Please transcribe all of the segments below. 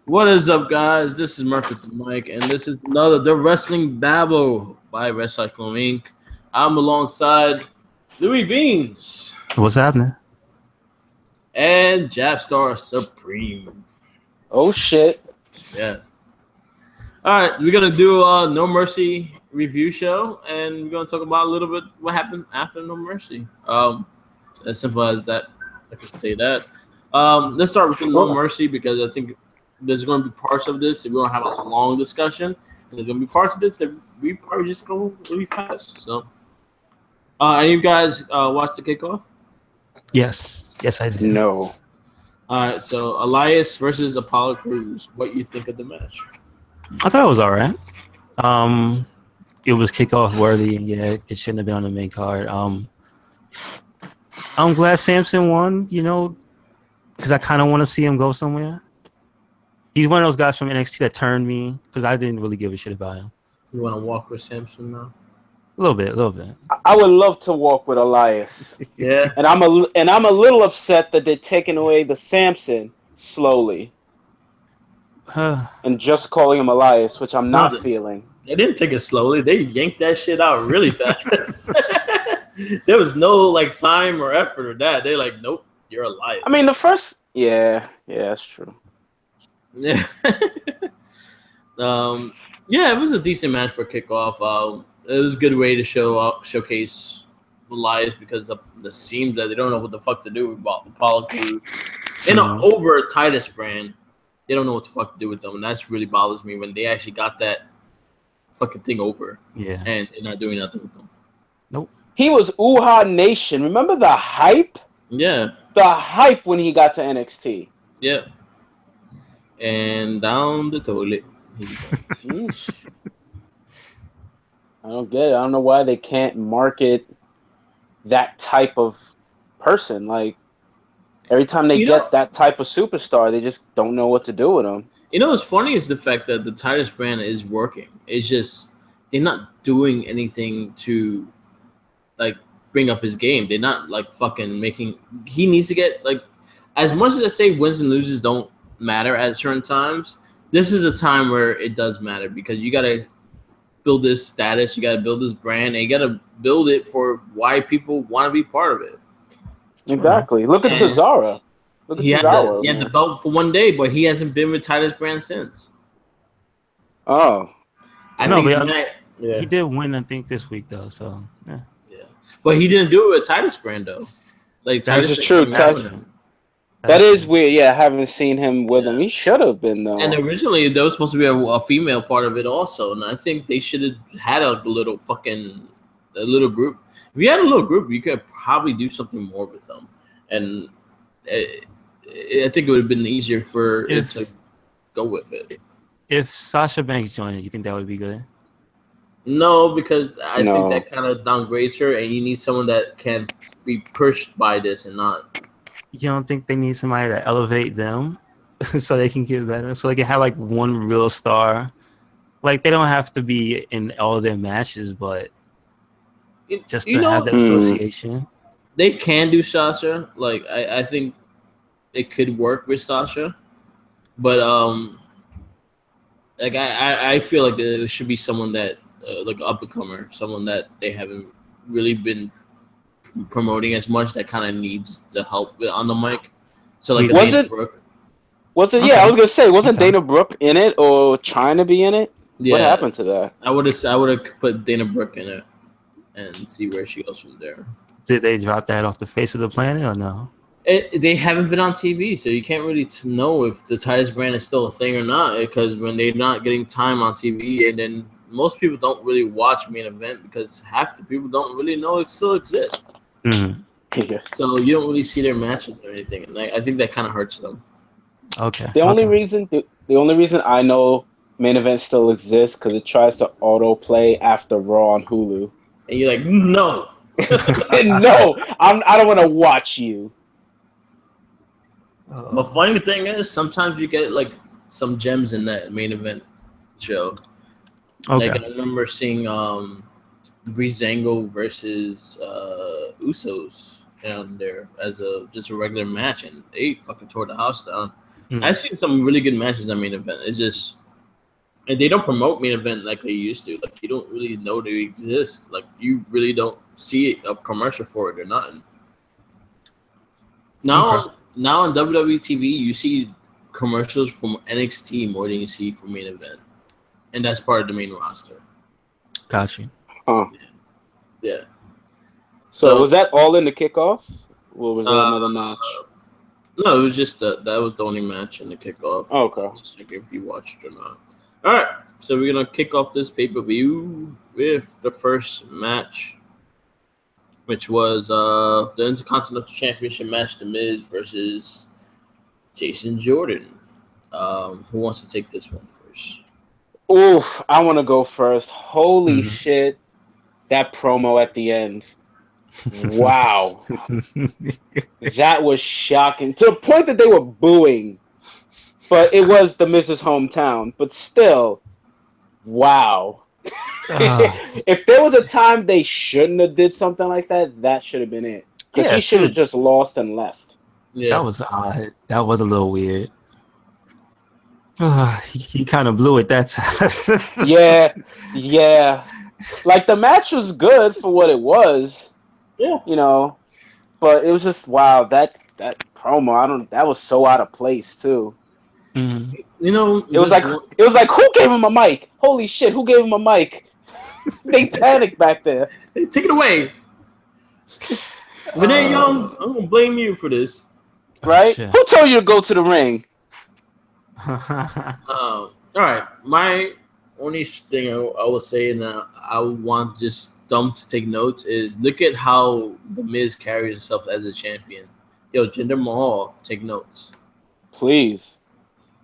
What is up, guys? This is Murphy the Mike, and this is another The Wrestling Babble by Wrestling Inc. I'm alongside Louis Beans What's happening? and Japstar Supreme. Oh shit. Yeah. All right, we're gonna do a No Mercy review show, and we're gonna talk about a little bit what happened after No Mercy. As simple as that. I could say that. Let's start with the No Sure. Mercy because I think there's going to be parts of this that we're going to have a long discussion, and there's going to be parts of this that we probably just go really fast. So, any of you guys watch the kickoff? Yes, I did. No. All right, so Elias versus Apollo Crews. What you think of the match? I thought it was all right. It was kickoff worthy. Yeah, it shouldn't have been on the main card. I'm glad Samson won. Because I kind of want to see him go somewhere. He's one of those guys from NXT that turned me because I didn't really give a shit about him. You want to walk with Samson now? A little bit. I would love to walk with Elias. Yeah. And I'm a little upset that they're taking away the Samson slowly and just calling him Elias, which I'm not feeling. They didn't take it slowly. They yanked that shit out really fast. There was no time or effort or that. They're like, nope, you're Elias. I mean, the first, yeah, that's true. Yeah. Yeah, it was a decent match for kickoff. It was a good way to showcase Elias because of the seems that they don't know what the fuck to do with Apollo Crews. In an over Titus brand, they don't know what the fuck to do with them, and that's really bothers me when they actually got that fucking thing over. Yeah. And they're not doing nothing with them. Nope. He was Uha Nation. Remember the hype? Yeah. The hype when he got to NXT. Yeah. And down the toilet. Jeez. I don't get it. I don't know why they can't market that type of person. Like, every time they get that type of superstar, they just don't know what to do with them. You know what's funny is the fact that the Titus brand is working. It's just they're not doing anything to bring up his game. They're not fucking making. He needs to get as much as I say wins and loses don't matter at certain times. This is a time where it does matter because you gotta build this status, you gotta build this brand, and you gotta build it for why people want to be part of it. Exactly. Look at Cesaro. He had the belt for one day, but he hasn't been with Titus brand since. Oh, he did win, I think, this week though. So yeah. But he didn't do it with Titus brand though. This is true. That is weird. Yeah, I haven't seen him with him. He should have been though. And originally there was supposed to be a female part of it also, and I think they should have had a little group. If you had a little group, you could probably do something more with them, and I think it would have been easier for it to go with it. If Sasha Banks joined it, you think that would be good? No, because I think that kind of downgrades her, and you need someone that can be pushed by this and not. You don't think they need somebody to elevate them so they can get better? So they can have one real star. They don't have to be in all of their matches, but just to have that association. They can do Sasha. I think it could work with Sasha. But I feel like it should be someone that up and comer, someone that they haven't really been promoting as much, that kind of needs the help on the mic. So was it? Yeah, I was gonna say, wasn't Dana Brooke in it or trying to be in it? Yeah. What happened to that? I would have put Dana Brooke in it and see where she goes from there. Did they drop that off the face of the planet or no? They haven't been on TV, so you can't really know if the Titus brand is still a thing or not. Because when they're not getting time on TV, and then most people don't really watch main event because half the people don't really know it still exists. Mm-hmm. Yeah. So you don't really see their matches or anything, and I think that kind of hurts them. Okay. The only reason I know main event still exists because it tries to autoplay after Raw on Hulu, and you're like, no, no, I don't want to watch you. The funny thing is, sometimes you get some gems in that main event show. Okay. I remember seeing Breezango versus Usos down there as just a regular match, and they fucking tore the house down. I've seen some really good matches on main event. It's just, and they don't promote main event like they used to. Like you don't really know they exist. Like you really don't see a commercial for it or nothing. Now on WWE TV, you see commercials from NXT more than you see from main event, and that's part of the main roster. Gotcha. Huh. Yeah. So was that all in the kickoff? Or was there another match? No, it was just that was the only match in the kickoff. Oh, okay. Just like if you watched it or not. All right, so we're gonna kick off this pay-per-view with the first match, which was the Intercontinental Championship match: The Miz versus Jason Jordan. Who wants to take this one first? Oof, I want to go first. Holy shit, that promo at the end. Wow. That was shocking. To the point that they were booing. But it was the Miz's hometown. But still, wow. If there was a time they shouldn't have did something like that, that should have been it. Because he should have just lost and left. Yeah. That was odd. That was a little weird. He kind of blew it that time. Yeah. Like, the match was good for what it was. Yeah. You know. But it was just, wow, that promo, that was so out of place, too. Mm-hmm. You know, it was like who gave him a mic? Holy shit, who gave him a mic? They panicked back there. Hey, take it away. Renee Young, I'm gonna blame you for this. Right? Who told you to go to the ring? All right. My only thing I will say, and I want just Dumb to take notes, is look at how the Miz carries himself as a champion. Yo, Jinder Mahal, take notes. Please.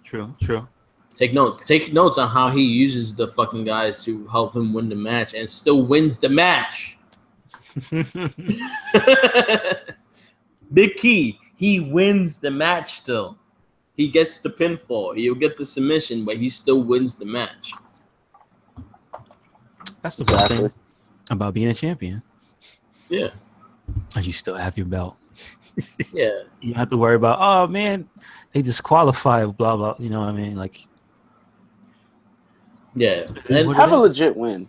True. Take notes. Take notes on how he uses the fucking guys to help him win the match and still wins the match. Big key. He wins the match still. He gets the pinfall. He'll get the submission, but he still wins the match. That's the best thing about being a champion. Yeah. And you still have your belt. Yeah. You don't have to worry about, oh, man, they disqualified, blah, blah. You know what I mean? Like, yeah. And have a legit win.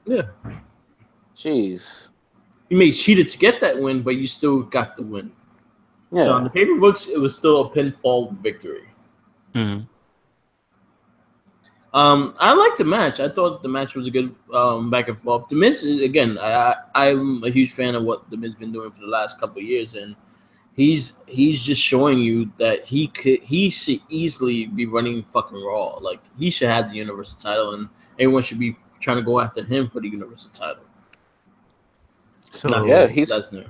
Yeah. Jeez. You may cheated to get that win, but you still got the win. Yeah. So on the paper books, it was still a pinfall victory. Mm-hmm. I liked the match. I thought the match was a good back and forth. The Miz is, again, I'm a huge fan of what the Miz been doing for the last couple of years, and he's just showing you that he should easily be running fucking Raw. Like he should have the Universal title, and everyone should be trying to go after him for the Universal title. So yeah, he's Lesnar.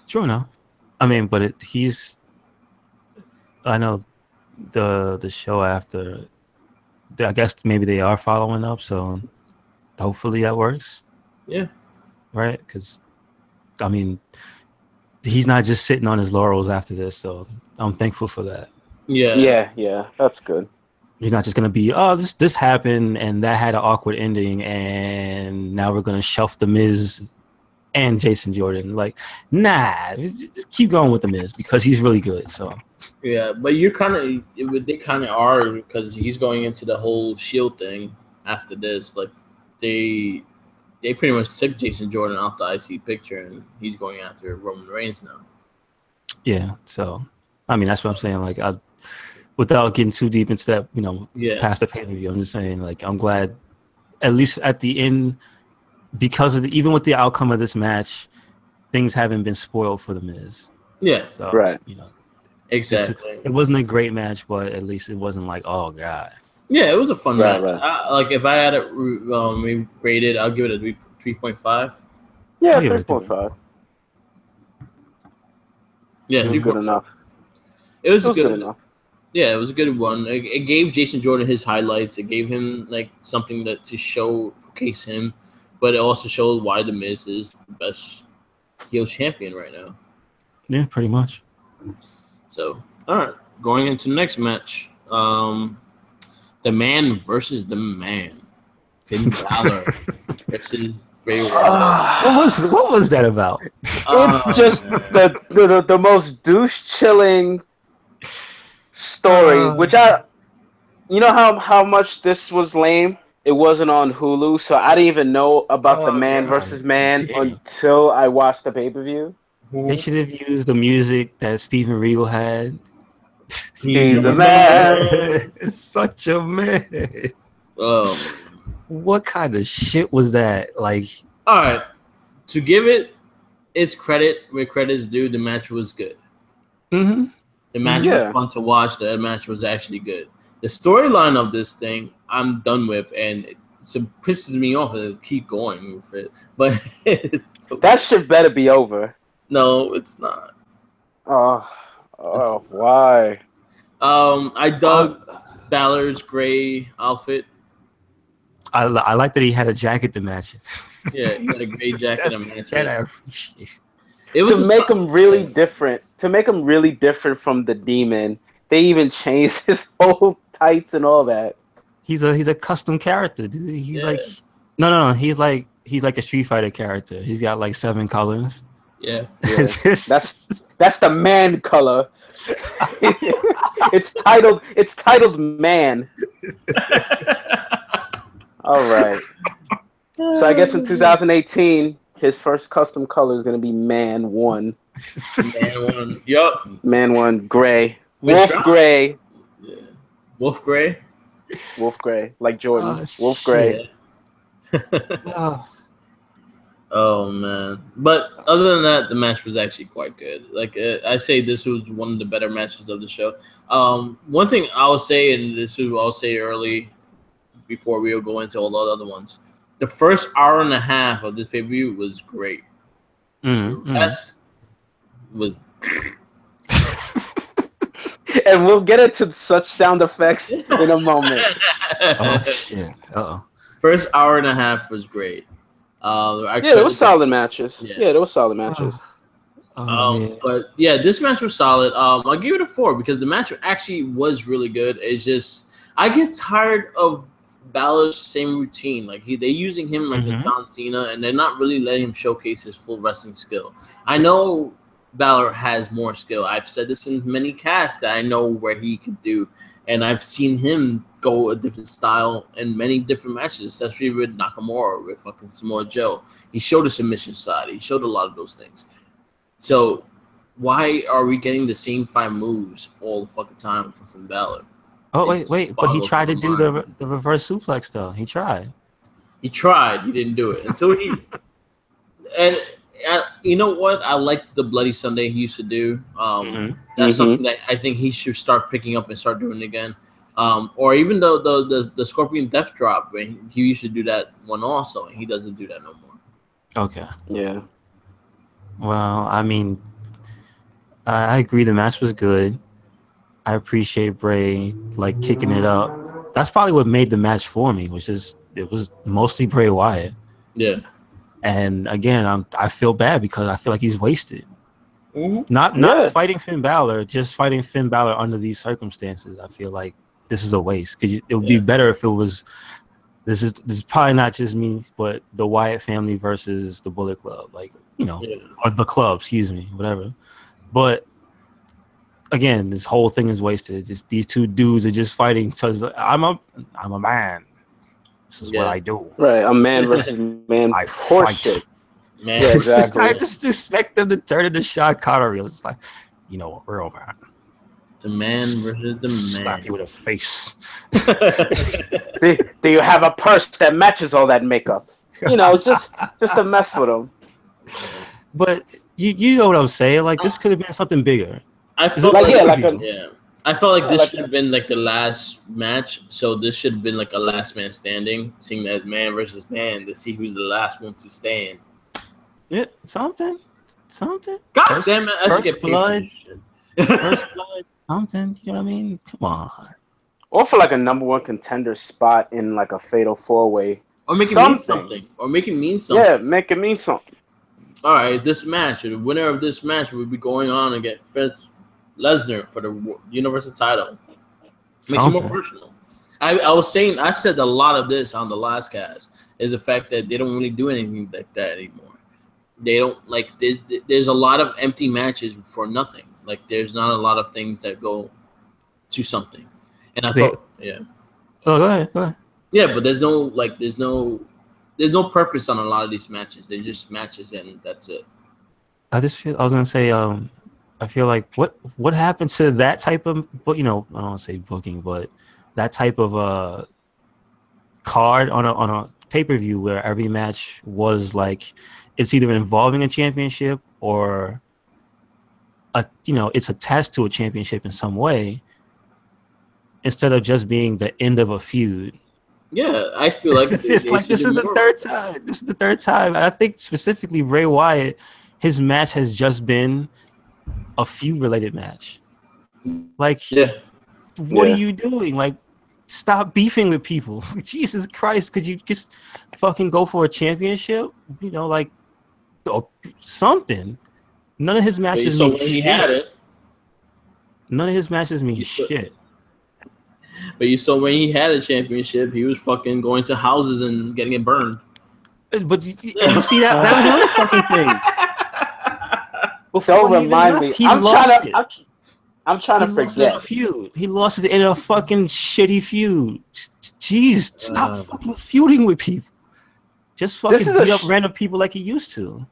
True enough. I mean, but I know the show after. I guess maybe they are following up, so hopefully that works. Yeah. Right? Because, I mean, he's not just sitting on his laurels after this, so I'm thankful for that. Yeah, that's good. He's not just going to be, oh, this happened, and that had an awkward ending, and now we're going to shelf The Miz and Jason Jordan. Like, nah, just keep going with The Miz, because he's really good, so... Yeah, but they kind of are, because he's going into the whole Shield thing after this. Like they pretty much took Jason Jordan out the IC picture, and he's going after Roman Reigns now. Yeah, so I mean that's what I'm saying. Like, without getting too deep into that, past the pay-per-view, I'm just saying, like, I'm glad, at least at the end, because of even with the outcome of this match, things haven't been spoiled for The Miz. Yeah, so right. Exactly. It wasn't a great match, but at least it wasn't like, oh god. Yeah, it was a fun match. Right. Like if I had it rated, I'll give it a 3.5. Yeah, 3.5. Yeah, it was good enough. It was good enough. Yeah, it was a good one. It gave Jason Jordan his highlights. It gave him like something to showcase him, but it also shows why The Miz is the best heel champion right now. Yeah, pretty much. So, all right, going into the next match, the Man versus the Man, Finn Balor versus Bray Wyatt. What was that about? It's just the most douche chilling story. Which you know how much this was lame. It wasn't on Hulu, so I didn't even know about the man versus man until I watched the pay-per-view. They should have used the music that Steven Regal had. He's a man. Such a man. Oh. What kind of shit was that? Like, all right, to give it its credit where credit's due, the match was good. Mm-hmm. The match was fun to watch. The match was actually good. The storyline of this thing, I'm done with, and it pisses me off to keep going with it. But that shit better be over. No, it's not. Why? I dug Balor's gray outfit. I like that he had a jacket that matches. Yeah, he had a gray jacket that matches. That I appreciate. It was to make him really different. To make him really different from the Demon, they even changed his whole tights and all that. He's a custom character, dude. He's like no. He's like a Street Fighter character. He's got like 7 colors. Yeah. That's the man color. It's titled man. All right. So I guess in 2018, his first custom color is gonna be Man 1. Man 1. Yup. Man 1 gray. Wolf gray. Yeah. Wolf gray. Wolf gray, like Jordan. Wolf gray. Oh man! But other than that, the match was actually quite good. Like I say, this was one of the better matches of the show. One thing I'll say, and I'll say early before we'll go into all the other ones. The first hour and a half of this pay-per-view was great. That was. And we'll get into such sound effects in a moment. Oh shit! First hour and a half was great. There was solid matches. Yeah, there was solid matches. But yeah, this match was solid. I'll give it a 4 because the match actually was really good. It's just I get tired of Balor's same routine. Like they're using him like a John Cena, and they're not really letting him showcase his full wrestling skill. I know Balor has more skill. I've said this in many casts that I know where he could do, and I've seen him go a different style in many different matches, especially with Nakamura, with fucking Samoa Joe. He showed a submission side. He showed a lot of those things. So why are we getting the same 5 moves all the fucking time from Balor? Oh wait! But he tried to do the reverse suplex though. He tried. He didn't do it until he. And you know what? I like the Bloody Sunday he used to do. That's something that I think he should start picking up and start doing again. Or even the Scorpion Death Drop, where he used to do that one also, and he doesn't do that no more. Okay. Yeah. Well, I mean, I agree. The match was good. I appreciate Bray like kicking it up. That's probably what made the match for me, which is it was mostly Bray Wyatt. Yeah. And again, I feel bad because I feel like he's wasted. Not fighting Finn Balor, just fighting Finn Balor under these circumstances. I feel like this is a waste. Because it would be better if it was. This is probably not just me, but the Wyatt family versus the Bullet Club, like or the club, excuse me, whatever. But again, this whole thing is wasted. Just these 2 dudes are just fighting because I'm a man. This is what I do. Right, a man versus man. I fight. Man, yeah, exactly. I just expect them to turn into Sean Connery. It was like, a real man. The man versus the man. Slap you with a face. Do you have a purse that matches all that makeup? It's just to mess with them. But you know what I'm saying? Like this could have been something bigger. I felt I felt like this should have been like the last match. So this should have been like a last man standing, seeing that man versus man to see who's the last one to stand. Yeah, something. God damn it! I should get blood. First blood. Something. You know what I mean? Come on. Or for like a number 1 contender spot in like a fatal 4-way. Or make it mean something. Yeah, make it mean something. All right, this match, the winner of this match will be going on against Lesnar for the Universal title. Makes it more personal. I said a lot of this on the last cast, is the fact that they don't really do anything like that anymore. They don't like. There's a lot of empty matches for nothing. Like there's not a lot of things that go to something. And I thought, yeah. Oh, go ahead. Yeah, but there's no purpose on a lot of these matches. They're just matches and that's it. I was gonna say, I feel like what happened to that type of, I don't want to say booking, but that type of card on a pay-per-view where every match was like it's either involving a championship or it's attached to a championship in some way, instead of just being the end of a feud. Yeah, I feel like this is the third time. This is the third time. I think specifically Bray Wyatt, his match has just been a feud-related match. Like, what are you doing? Like, stop beefing with people. Jesus Christ, could you just fucking go for a championship? Like something. None of his matches mean shit. None of his matches mean shit. But you saw when he had a championship, he was fucking going to houses and getting it burned. But you see that was another fucking thing. Don't remind me. I'm trying to forget. He lost it in a fucking shitty feud. Jeez, stop fucking feuding with people. Just fucking beat up random people like he used to.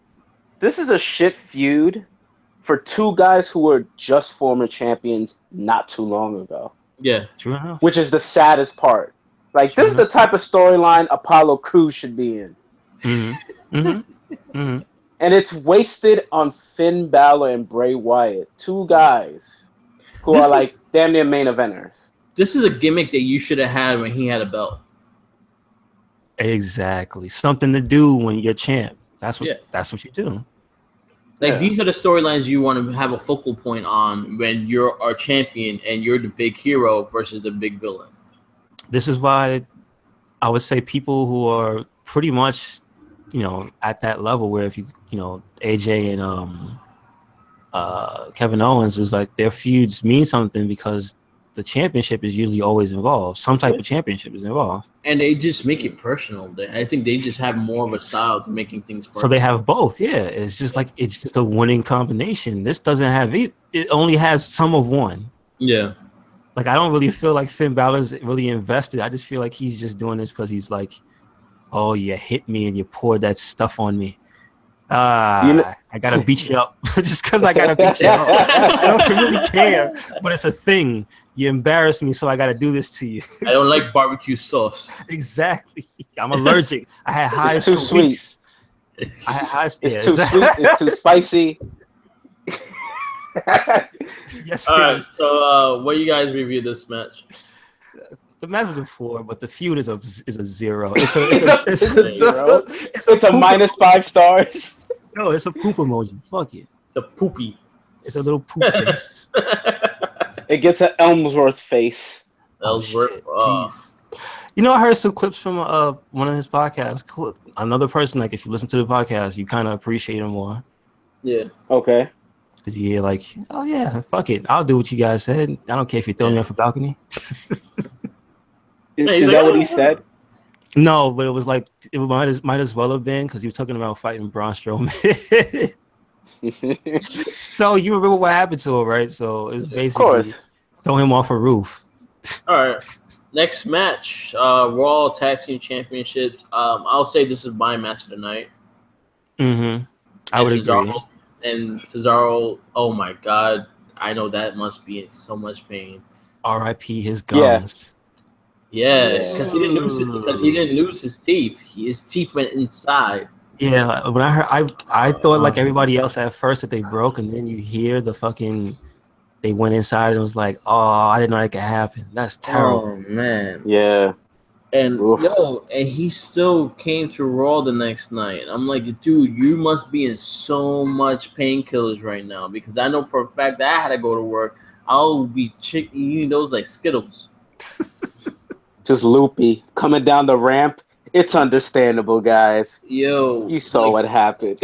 This is a shit feud for two guys who were just former champions not too long ago. Yeah, true enough. Which is the saddest part. Like, this is the type of storyline Apollo Crews should be in. And it's wasted on Finn Balor and Bray Wyatt, two guys who are like damn near main eventers. This is a gimmick that you should have had when he had a belt. Exactly, something to do when you're champ. That's what you do. Like these are the storylines you want to have a focal point on when you're our champion and you're the big hero versus the big villain. This is why I would say people who are pretty much, at that level where if AJ and Kevin Owens is like their feuds mean something because the championship is usually always involved. Some type of championship is involved. And they just make it personal. I think they just have more of a style of making things personal. So they have both, yeah. It's just a winning combination. This doesn't have it only has some of one. Yeah. Like, I don't really feel like Finn Balor's really invested. I just feel like he's just doing this because he's like, oh, you hit me and you poured that stuff on me. I gotta beat you up just because I gotta beat you up. I don't really care, but it's a thing. You embarrass me, so I gotta do this to you. I don't like barbecue sauce. Exactly. I'm allergic. I had hives. It's too sweet. I had hives. It's too sweet. It's too spicy. Yes. All right. So, what do you guys review this match? The match was a 4, but the feud is a 0. It's a 0. It's a minus 5 stars. No, it's a poop emoji. Fuck it. It's a poopy. It's a little poop face. It gets an Ellsworth face. Ellsworth. Jeez. I heard some clips from one of his podcasts. Cool. Another person, like, if you listen to the podcast, you kind of appreciate him more. Yeah. Okay. Did you hear, like, oh, yeah, fuck it. I'll do what you guys said. I don't care if you throw me off a balcony. Is that what he said? No, but it was like, it might as well have been because he was talking about fighting Braun Strowman. So you remember what happened to him, right? So it's basically throw him off a roof. All right. Next match, Raw Tag Team Championships. I'll say this is my match of the night. Mm-hmm. I would agree. And Cesaro, oh my God, I know that must be in so much pain. R.I.P. his gums. Yeah, because he didn't lose his teeth. His teeth went inside. Yeah, when I heard, I thought like everybody else at first that they broke, and then you hear the fucking they went inside and it was like, oh, I didn't know that could happen. That's terrible. Oh man. Yeah. And and he still came to Raw the next night. I'm like, dude, you must be in so much painkillers right now because I know for a fact that I had to go to work. I'll be eating those like Skittles. Just loopy coming down the ramp. It's understandable, guys. Yo, you saw what happened.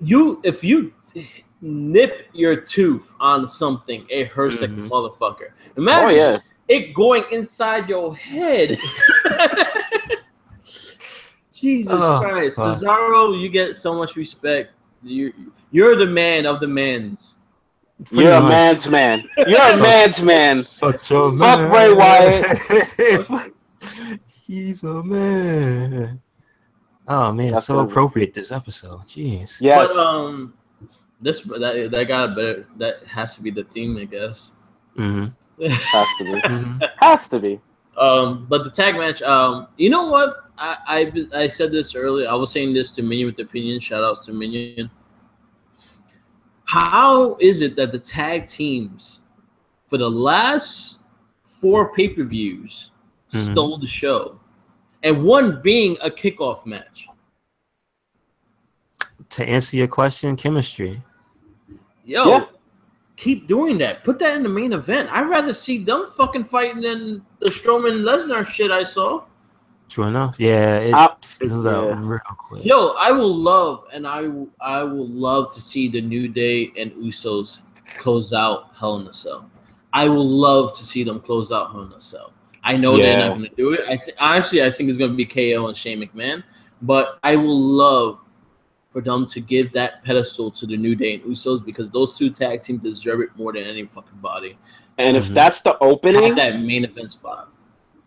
Yo, if you nip your tooth on something, it hurts like a motherfucker. Imagine it going inside your head. Jesus Christ, Cesaro, you get so much respect. You're the man of the mans. You're a man's man. You're a man's man. Such a man. Fuck Bray Wyatt. He's a man. Oh man, it's so appropriate this episode. Jeez. Yes. But that got better. That has to be the theme, I guess. Mm-hmm. Has to be. Mm-hmm. Has to be. But the tag match. You know what? I said this earlier. I was saying this to Minion with Opinion. Shout outs to Minion. How is it that the tag teams for the last 4 pay-per-views stole the show, and one being a kickoff match? To answer your question, chemistry. Keep doing that. Put that in the main event. I'd rather see them fucking fighting than the Strowman Lesnar shit I saw. True enough. Yeah, it fizzles out real quick. Yo, I will love to see the New Day and Usos close out Hell in a Cell. I will love to see them close out Hell in a Cell. I know they're not going to do it. I think it's going to be KO and Shane McMahon, but I will love for them to give that pedestal to the New Day and Usos, because those 2 tag teams deserve it more than any fucking body. And if that's the opening, have that main event spot.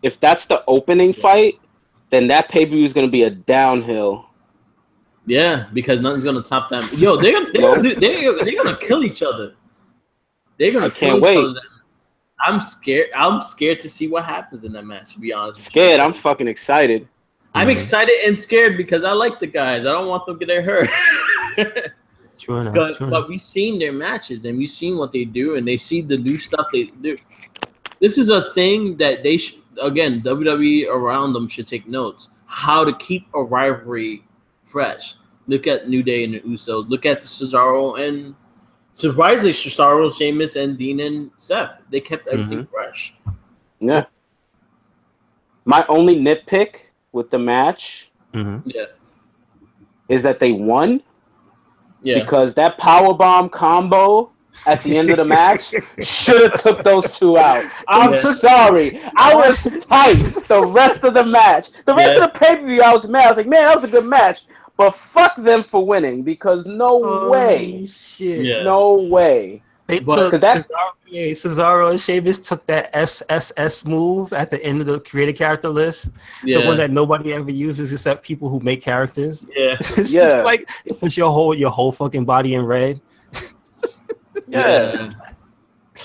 If that's the opening fight, then that pay-per-view is going to be a downhill. Yeah, because nothing's going to top them. Yo, they're gonna kill each other. They're gonna kill each other. I'm scared. I'm scared to see what happens in that match, to be honest. Scared. I'm fucking excited. I'm excited and scared because I like the guys. I don't want them to get hurt. True enough. But we've seen their matches and we've seen what they do, and they see the new stuff they do. This is a thing that they should. Again, WWE around them should take notes. How to keep a rivalry fresh. Look at New Day and the Usos. Look at the Cesaro and surprisingly Cesaro, Sheamus, and Dean and Seth. They kept everything fresh. Yeah. My only nitpick with the match is that they won. Yeah. Because that powerbomb combo at the end of the match should have took those 2 out. I'm sorry. I was tight the rest of the match. The rest of the pay-per-view, I was mad. I was like, man, that was a good match. But fuck them for winning, because no way. Shit. Yeah. No way. They took Cesaro and Sheamus took that SSS move at the end of the creator character list. The one that nobody ever uses except people who make characters. Yeah. It's just like it puts your whole fucking body in red. Yeah.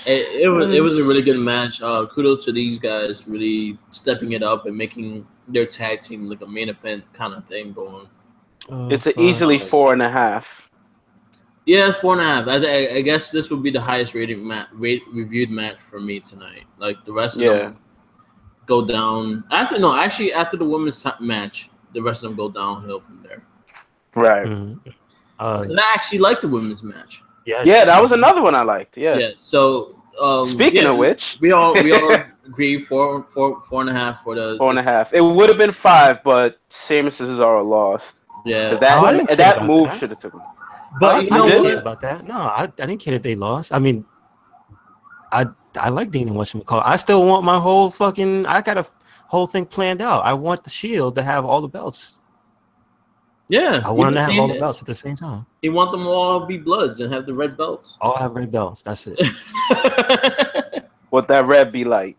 It was a really good match. Kudos to these guys really stepping it up and making their tag team like a main event kind of thing going. It's easily 4.5. Yeah, 4.5. I guess this would be the highest reviewed match for me tonight. Like the rest of them go down. After the women's match, the rest of them go downhill from there. Right. I actually like the women's match. Yeah, that was another one I liked. Yeah. So speaking of which, we all agree 4.5 for the 4.5. It would have been 5, but Sheamus and Cesaro lost. Yeah, that move should have taken. But you know what about that? No, I didn't care that they lost. I mean, I like Dean and whatchamacallit. I still want my whole fucking. I got a whole thing planned out. I want the Shield to have all the belts. Yeah, I want them to have all the belts at the same time. You want them all to be Bloods and have the red belts. All have red belts. That's it. What that red be like?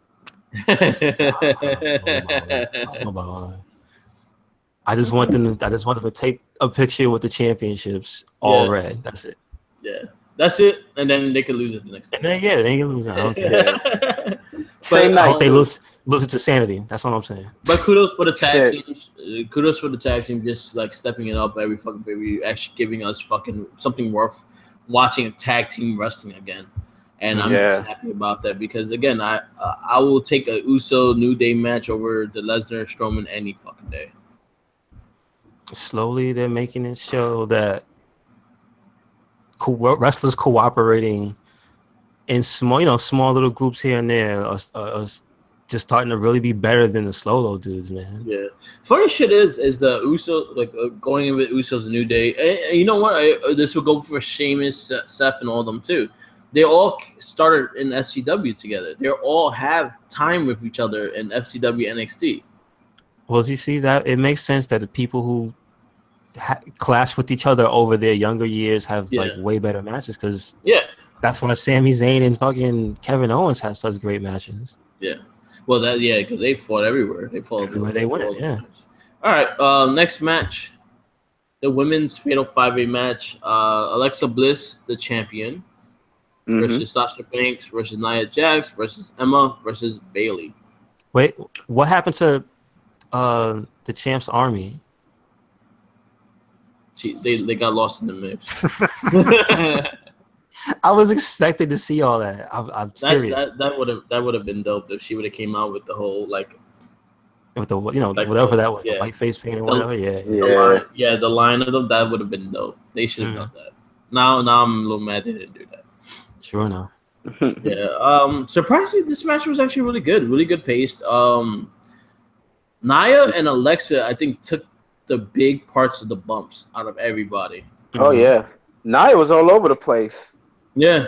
I just want them to take a picture with the championships all red. That's it. Yeah, that's it. And then they could lose it the next day. They can lose it. I don't care. Same night. I hope they lose it to sanity. That's all I'm saying. But kudos for the tag teams. Kudos for the tag team just like stepping it up every fucking baby, actually giving us fucking something worth watching a tag team wrestling again. And I'm just happy about that because again, I will take a Uso New Day match over the Lesnar Strowman any fucking day. Slowly, they're making it show that wrestlers cooperating in small little groups here and there are just starting to really be better than the slow dudes, man. Yeah. Funny shit is the Uso going in with Usos New Day. And you know what? This will go for Sheamus, Seth, and all of them too. They all started in FCW together. They all have time with each other in FCW NXT. Well, you see that it makes sense that the people who clash with each other over their younger years have like way better matches because that's why Sami Zayn and fucking Kevin Owens have such great matches. Yeah. Well, because they fought everywhere. They fought everywhere they went. Yeah. All right. Next match, the women's fatal 5-way match. Alexa Bliss, the champion, versus Sasha Banks versus Nia Jax versus Emma versus Bayley. Wait, what happened to the Champs Army? They got lost in the mix. I was expecting to see all that. I'm serious. That would have been dope if she would have came out with the whole like with the whatever that was, the white face paint or whatever. The line of them, that would have been dope. They should have done that. Now I'm a little mad they didn't do that. Sure enough. Surprisingly, this match was actually really good paced. Nia and Alexa, I think, took the big parts of the bumps out of everybody. Oh yeah, Nia was all over the place. Yeah,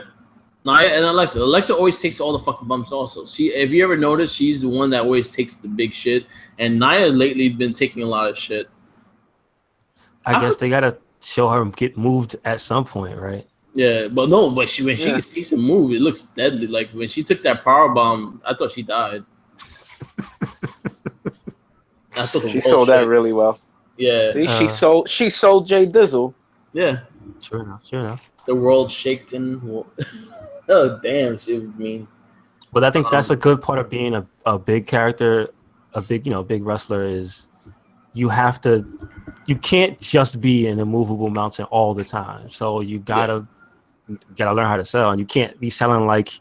Nia and Alexa. Alexa always takes all the fucking bumps. Also, if you ever notice, she's the one that always takes the big shit. And Nia lately been taking a lot of shit. I guess they gotta show her get moved at some point, right? Yeah, but when she takes a move, it looks deadly. Like when she took that power bomb, I thought she died. She sold that really well. Yeah. See, she sold Jay Dizzle. Yeah. Sure enough. The world shaken. Oh damn, she was mean. But I think that's a good part of being a big character, big wrestler is you can't just be an immovable mountain all the time. So you gotta learn how to sell, and you can't be selling like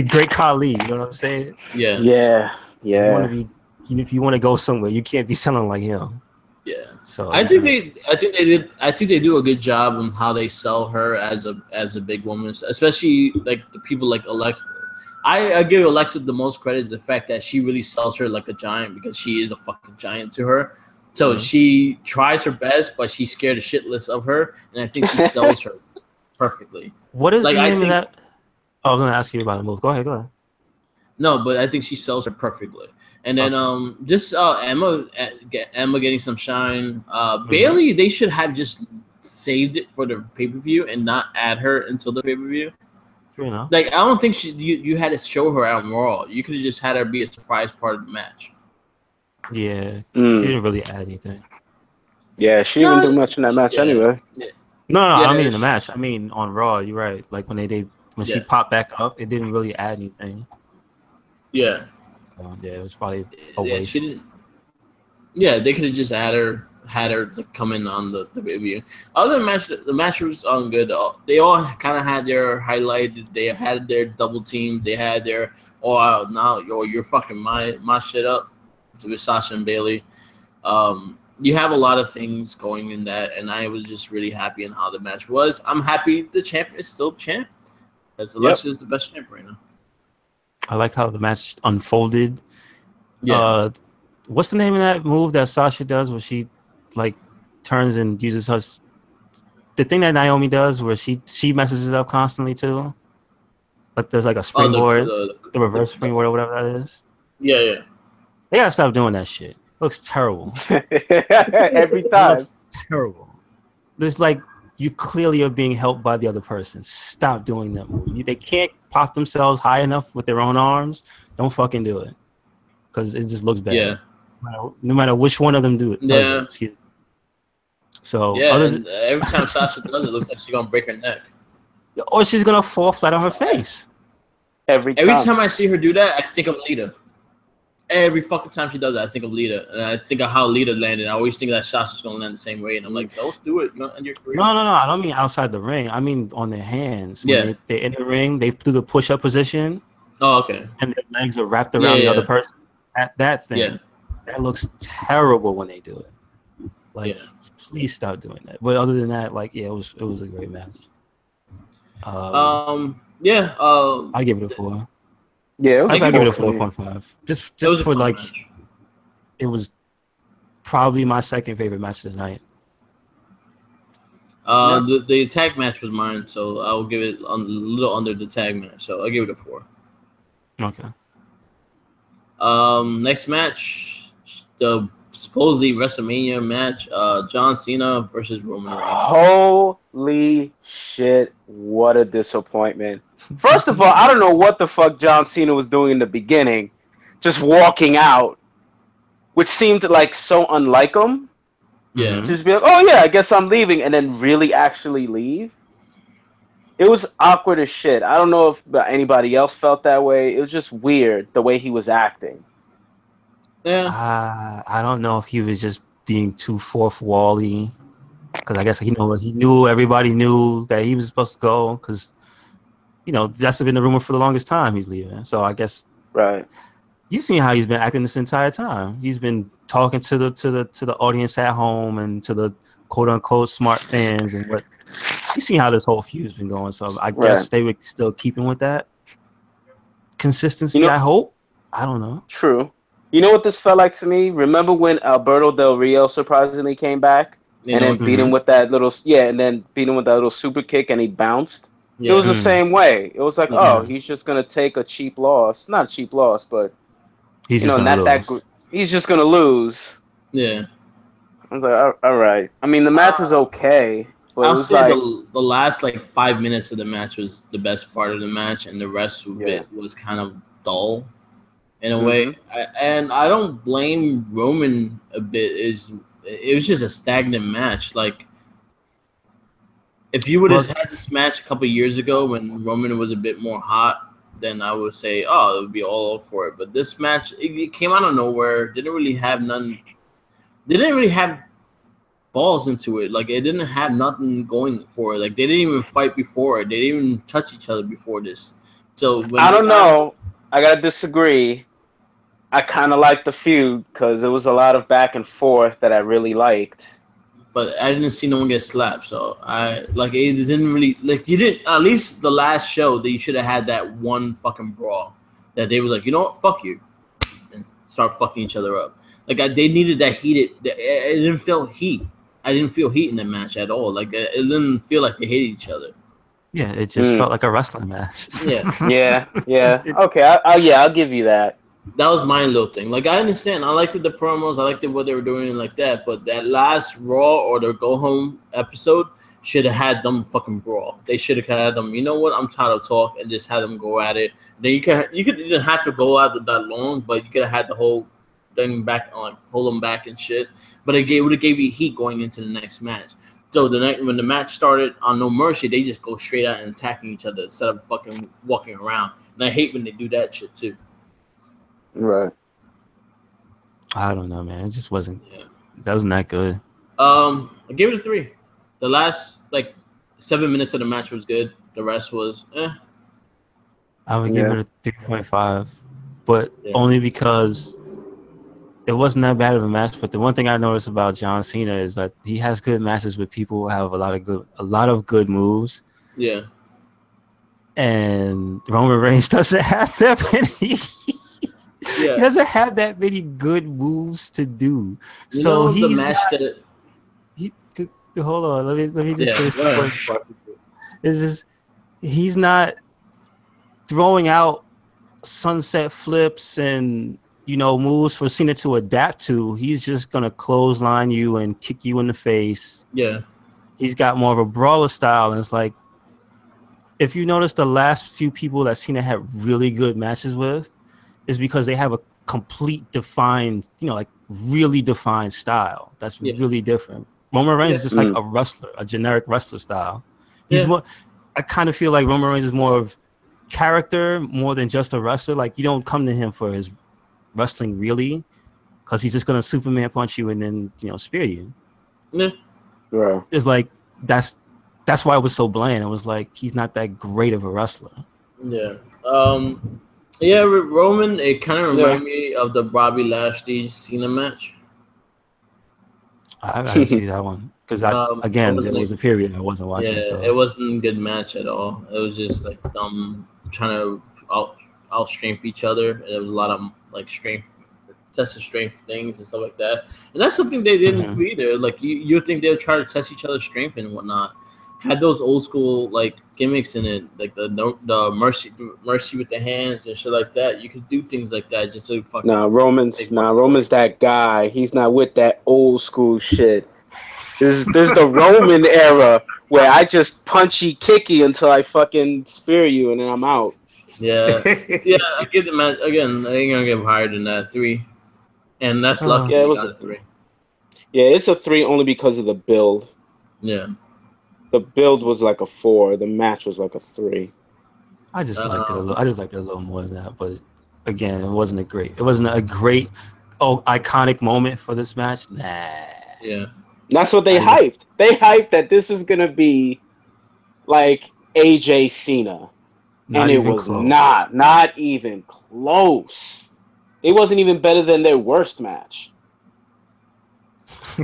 Great Khali. You know what I'm saying? Yeah. If you want to go somewhere, you can't be selling like him. Yeah. So I think they do a good job on how they sell her as a big woman, especially like the people like Alexa. I give Alexa the most credit is the fact that she really sells her like a giant because she is a fucking giant to her. So she tries her best, but she's scared shitless of her, and I think she sells her perfectly. What is the name of that? Oh, I'm gonna ask you about the move. Go ahead. No, but I think she sells her perfectly. And then Emma getting some shine. Bayley, they should have just saved it for the pay-per-view and not add her until the pay-per-view. Sure enough. Like I don't think you had to show her out on Raw. You could have just had her be a surprise part of the match. Yeah. She didn't really add anything. Yeah, she didn't do much in that match anyway. Yeah. No, I mean in the match. I mean on Raw, you're right. Like when she popped back up, it didn't really add anything. Yeah. So it was probably a waste. She didn't. Yeah, they could have just had her like, come in on the pay-per-view. Other than the match was good. They all kind of had their highlighted. They had their double teams. They had their you're fucking my shit up with Sasha and Bayley. You have a lot of things going in that, and I was just really happy in how the match was. I'm happy the champ is still champ. As Alexa is the best champ right now. I like how the match unfolded. Yeah. What's the name of that move that Sasha does where she like turns and uses her the thing that Naomi does where she messes it up constantly too? Like there's like a springboard, the reverse springboard or whatever that is. Yeah. They gotta stop doing that shit. It looks terrible. Every time. Terrible. There's like you clearly are being helped by the other person. Stop doing that move. They can't pop themselves high enough with their own arms. Don't fucking do it. Because it just looks bad. Yeah. No matter which one of them do it. Yeah. Excuse me. So every time Sasha does it, looks like she's gonna break her neck. Or she's gonna fall flat on her face. Every time I see her do that, I think of Lita. Every fucking time she does that, I think of Lita. And I think of how Lita landed. I always think that Sasha's going to land the same way. And I'm like, don't do it. You're going to end your career. No. I don't mean outside the ring. I mean on their hands. When they're in the ring, they do the push-up position. Oh, okay. And their legs are wrapped around the other person. That thing, that looks terrible when they do it. Like, please stop doing that. But other than that, it was a great match. I give it a 4. Yeah, I give it a 4.5. Just for match. It was probably my second favorite match of the night. The tag match was mine, so I will give it a little under the tag match. So I'll give it a 4. Okay. Next match, the supposedly WrestleMania match, John Cena versus Roman Reigns. Holy shit! What a disappointment. First of all, I don't know what the fuck John Cena was doing in the beginning, just walking out, which seemed like so unlike him. Yeah. Just be like, oh yeah, I guess I'm leaving, and then really actually leave. It was awkward as shit. I don't know if anybody else felt that way. It was just weird the way he was acting. Yeah. I don't know if he was just being too fourth wally, because I guess he knew everybody knew that he was supposed to go, because that's been the rumor for the longest time he's leaving. So I guess Right. you've seen how he's been acting this entire time. He's been talking to the audience at home and to the quote unquote smart fans, and what you see how this whole feud's been going. So I guess they were still keeping with that consistency. I hope. I don't know. True. You know what this felt like to me? Remember when Alberto Del Rio surprisingly came back and then beat him with that little super kick and he bounced? Yeah. It was the same way. It was like, he's just gonna take a cheap loss. Not a cheap loss, but he's just gonna lose. He's just gonna lose. Yeah. I was like, all right. I mean, the match was okay, but I'll say the last 5 minutes of the match was the best part of the match, and the rest of it was kind of dull in a way. And I don't blame Roman a bit. It was just a stagnant match. If you would have had this match a couple of years ago when Roman was a bit more hot, then I would say, it would be all for it. But this match, it came out of nowhere. Didn't really have none. They didn't really have balls into it. It didn't have nothing going for it. They didn't even fight before it. They didn't even touch each other before this. So I don't know. I gotta disagree. I kind of liked the feud because it was a lot of back and forth that I really liked. But I didn't see no one get slapped, so it didn't really you didn't. At least the last show that you should have had that one fucking brawl that they was like, you know what, fuck you, and start fucking each other up. They needed that heated. It didn't feel heat. I didn't feel heat in the match at all. It didn't feel like they hated each other. Yeah, it just felt like a wrestling match. Yeah. Okay, I'll give you that. That was my little thing. I understand. I liked the promos. I liked what they were doing like that. But that last Raw or the Go Home episode should have had them fucking brawl. They should have had them. You know what? I'm tired of talk, and just had them go at it. Then you didn't have to go out that long, but you could have had the whole thing back on, hold them back and shit. But it would have gave you heat going into the next match. So when the match started on No Mercy, they just go straight out and attacking each other instead of fucking walking around. And I hate when they do that shit too. Right. I don't know, man. It just wasn't. Yeah. That wasn't that good. I gave it a 3. The last 7 minutes of the match was good. The rest was I would give it a 3.5, but only because it wasn't that bad of a match. But the one thing I noticed about John Cena is that he has good matches with people who have a lot of good moves. Yeah. And Roman Reigns doesn't have that many. He doesn't have that many good moves to do. So he's the match hold on. Let me just finish the point. It's just he's not throwing out sunset flips and moves for Cena to adapt to. He's just gonna clothesline you and kick you in the face. Yeah. He's got more of a brawler style, and it's if you notice the last few people that Cena had really good matches with is because they have a complete defined, really defined style. That's really different. Roman Reigns is just like a wrestler, a generic wrestler style. He's more. I kind of feel like Roman Reigns is more of character more than just a wrestler. You don't come to him for his wrestling really, because he's just gonna Superman punch you and then spear you. Yeah. Right. It's that's why it was so bland. It was he's not that great of a wrestler. Yeah. Yeah, with Roman, it kind of reminded me of the Bobby Lashley Cena match. I didn't see that one because there was a period I wasn't watching. Yeah, so. It wasn't a good match at all. It was just them trying to out strength each other, and there was a lot of strength, test of strength things and stuff like that. And that's something they didn't do either. You think they'll try to test each other's strength and whatnot. had those old school like gimmicks in it, like the mercy with the hands and shit like that. You could do things like that just so fucking. Roman's that guy. He's not with that old school shit. There's the Roman era where I just punchy kicky until I fucking spear you and then I'm out. Yeah, yeah. I give the match again. I ain't gonna give higher than that 3, and that's lucky. Yeah, it they was got a 3. Yeah, it's a 3 only because of the build. Yeah, The build was like a 4. The match was like a 3. I just liked it a little. I just liked it a little more than that. But again, it wasn't a great iconic moment for this match. Nah. yeah. That's what they hyped. They hyped that this was gonna be like AJ Cena, and it was not even close. It wasn't even better than their worst match.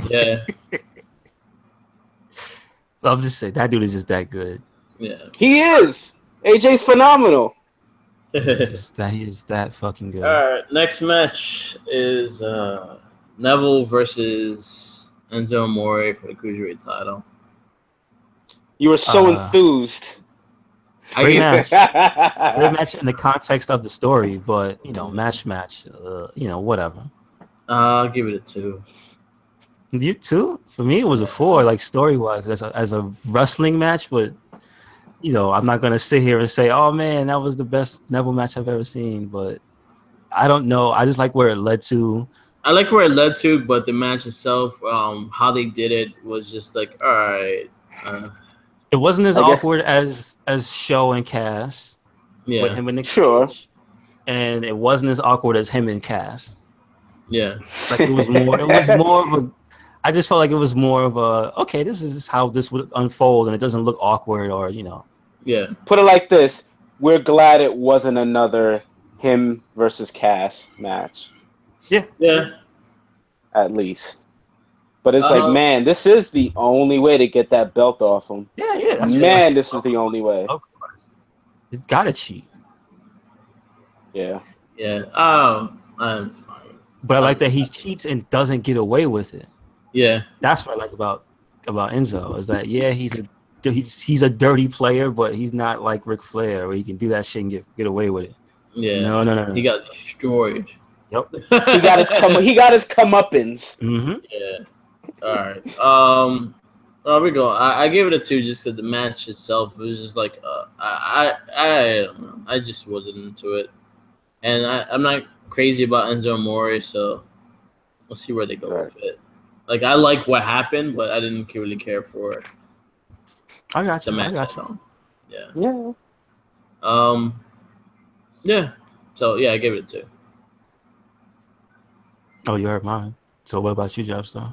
Yeah. I'm just saying that dude is just that good. Yeah. He is. AJ's phenomenal. He's that fucking good. All right, next match is Neville versus Enzo Amore for the Cruiserweight title. You were so enthused. Great match. Great match in the context of the story, but match. Whatever. I'll give it a 2. You too? For me, it was a 4, like story-wise, as a wrestling match. But I'm not gonna sit here and say, "Oh man, that was the best Neville match I've ever seen." But I don't know. I just like where it led to. I like where it led to, but the match itself, how they did it was just like, all right. It wasn't as awkward as Show and Cass. Yeah. With him in the cage, and it wasn't as awkward as him and Cass. Yeah. Like it was more. It was more of a. I just felt like it was more of a, okay, this is how this would unfold, and it doesn't look awkward or, Yeah. Put it like this. We're glad it wasn't another him versus Cass match. Yeah. Yeah. At least. But it's like, man, this is the only way to get that belt off him. Yeah. This is the only way. Of course. It's got to cheat. Yeah. Yeah. I'm fine. But I like that he cheats and doesn't get away with it. Yeah, that's what I like about Enzo is that he's a dirty player, but he's not like Ric Flair where he can do that shit and get away with it. Yeah, no. He got destroyed. Yep. he got his comeuppance. Mm-hmm. Yeah. All right. There we go. I gave it a 2 just because the match itself was just like I don't know. I just wasn't into it, and I'm not crazy about Enzo Amore, so we'll see where they go with it. Like, I like what happened, but I didn't really care for it. I got the you. match. I got you. Yeah. Yeah. So, yeah, I gave it a 2. Oh, you heard mine. So, what about you, Jobstar?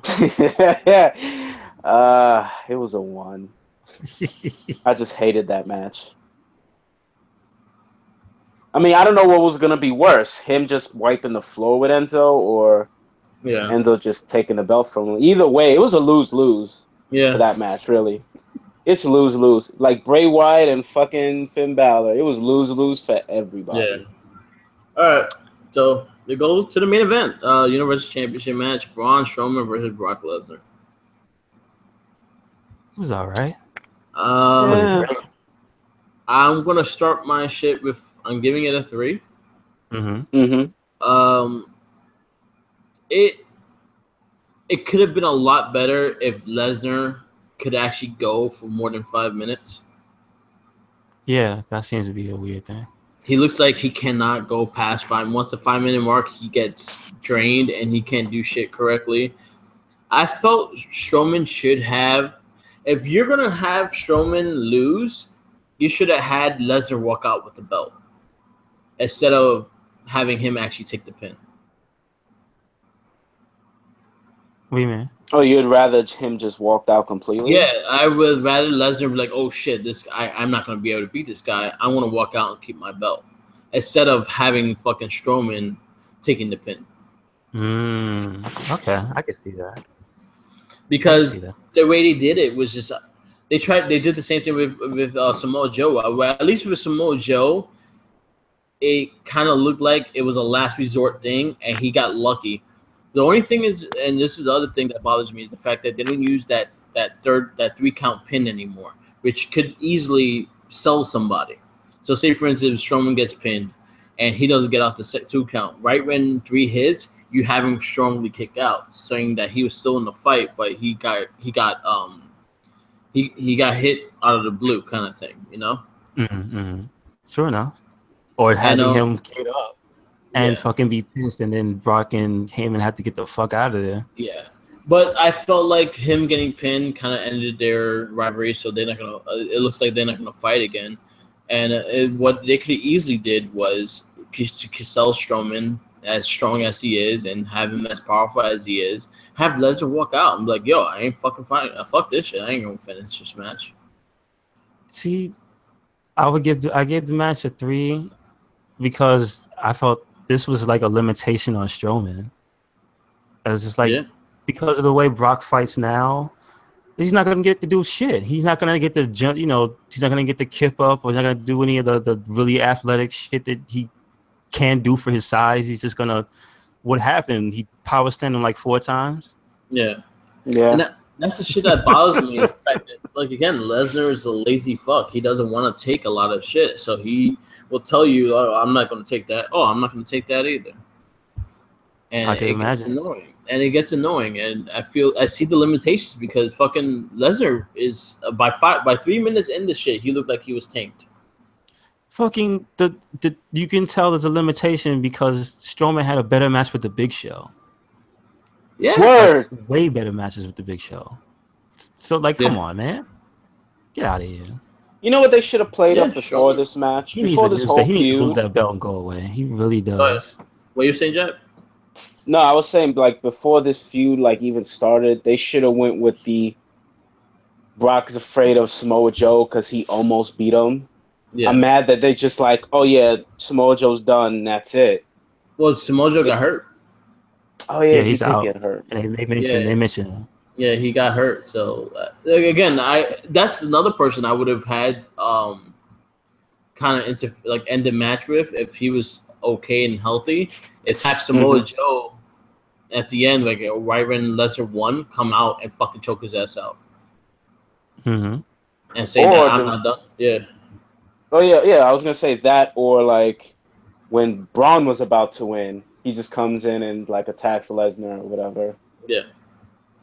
It was a 1. I just hated that match. I mean, I don't know what was going to be worse. Him just wiping the floor with Enzo or... Yeah. Enzo just taking the belt from him. Either way, it was a lose-lose for that match, really. It's lose-lose. Like Bray Wyatt and fucking Finn Balor. It was lose-lose for everybody. Yeah. All right. So, we go to the main event. Universal Championship match. Braun Strowman versus Brock Lesnar. It was all right. I'm going to start my shit with... I'm giving it a 3. Mm-hmm. It could have been a lot better if Lesnar could actually go for more than 5 minutes. Yeah, that seems to be a weird thing. He looks like he cannot go past 5. Once the 5-minute mark, he gets drained and he can't do shit correctly. I felt Strowman should have. If you're gonna have Strowman lose, you should have had Lesnar walk out with the belt instead of having him actually take the pin. What do you mean? Oh, you'd rather him just walked out completely? Yeah, I would rather Lesnar be like, oh shit, this guy, I'm not going to be able to beat this guy. I want to walk out and keep my belt. Instead of having fucking Strowman taking the pin. Okay, I can see that. Because the way they did it was just, they did the same thing with Samoa Joe. Well, at least with Samoa Joe, it kind of looked like it was a last resort thing and he got lucky. The only thing is, and this is the other thing that bothers me, is the fact that they don't use that 3-count pin anymore. which could easily sell somebody. So say for instance, Strowman gets pinned, and he doesn't get out the 2 count. Right when 3 hits, you have him strongly kick out, saying that he was still in the fight, but he got hit out of the blue, kind of thing, you know. Mm-hmm. Sure enough. Or having him get up and fucking be pissed, and then Brock and Heyman have to get the fuck out of there. Yeah, but I felt like him getting pinned kind of ended their rivalry, so they're not gonna. It looks like they're not gonna fight again. And what they could easily did was to sell Strowman as strong as he is and have him as powerful as he is. Have Lesnar walk out and be like, "Yo, I ain't fucking fighting. Fuck this shit. I ain't gonna finish this match." See, I gave the match a 3 because I felt this was like a limitation on Strowman. I was just like, because of the way Brock fights now, he's not gonna get to do shit. He's not gonna get the jump. He's not gonna get the kip up, or he's not gonna do any of the really athletic shit that he can do for his size. He's just gonna. What happened? He power slammed him like 4 times. Yeah. And that's the shit that bothers me. Is the fact that, like, again, Lesnar is a lazy fuck. He doesn't want to take a lot of shit, so he will tell you, "Oh, I'm not going to take that. Oh, I'm not going to take that either." And I can imagine. It gets annoying, and I see the limitations because fucking Lesnar is by 3 minutes in the shit, he looked like he was tanked. Fucking you can tell there's a limitation because Strowman had a better match with the Big Show. Yeah, like, way better matches with the Big Show. So like, come on, man, get out of here. You know what they should have played up before this match? Before this whole feud, he needs to lose that belt and go away. He really does. What you saying, Jack? No, I was saying, like, before this feud like even started, they should have went with the Brock is afraid of Samoa Joe because he almost beat him. Yeah. I'm mad that they just like, oh yeah, Samoa Joe's done. That's it. Well, Samoa Joe got hurt. Oh yeah, he's out. Get hurt. And they mentioned him. Yeah, he got hurt. So again, that's another person I would have had kind of end the match with if he was okay and healthy. Is have Samoa Joe at the end, like right when Lesnar won, come out and fucking choke his ass out. And say that I'm not done. Yeah. Oh yeah. I was gonna say that, or like when Braun was about to win, he just comes in and like attacks Lesnar or whatever. Yeah.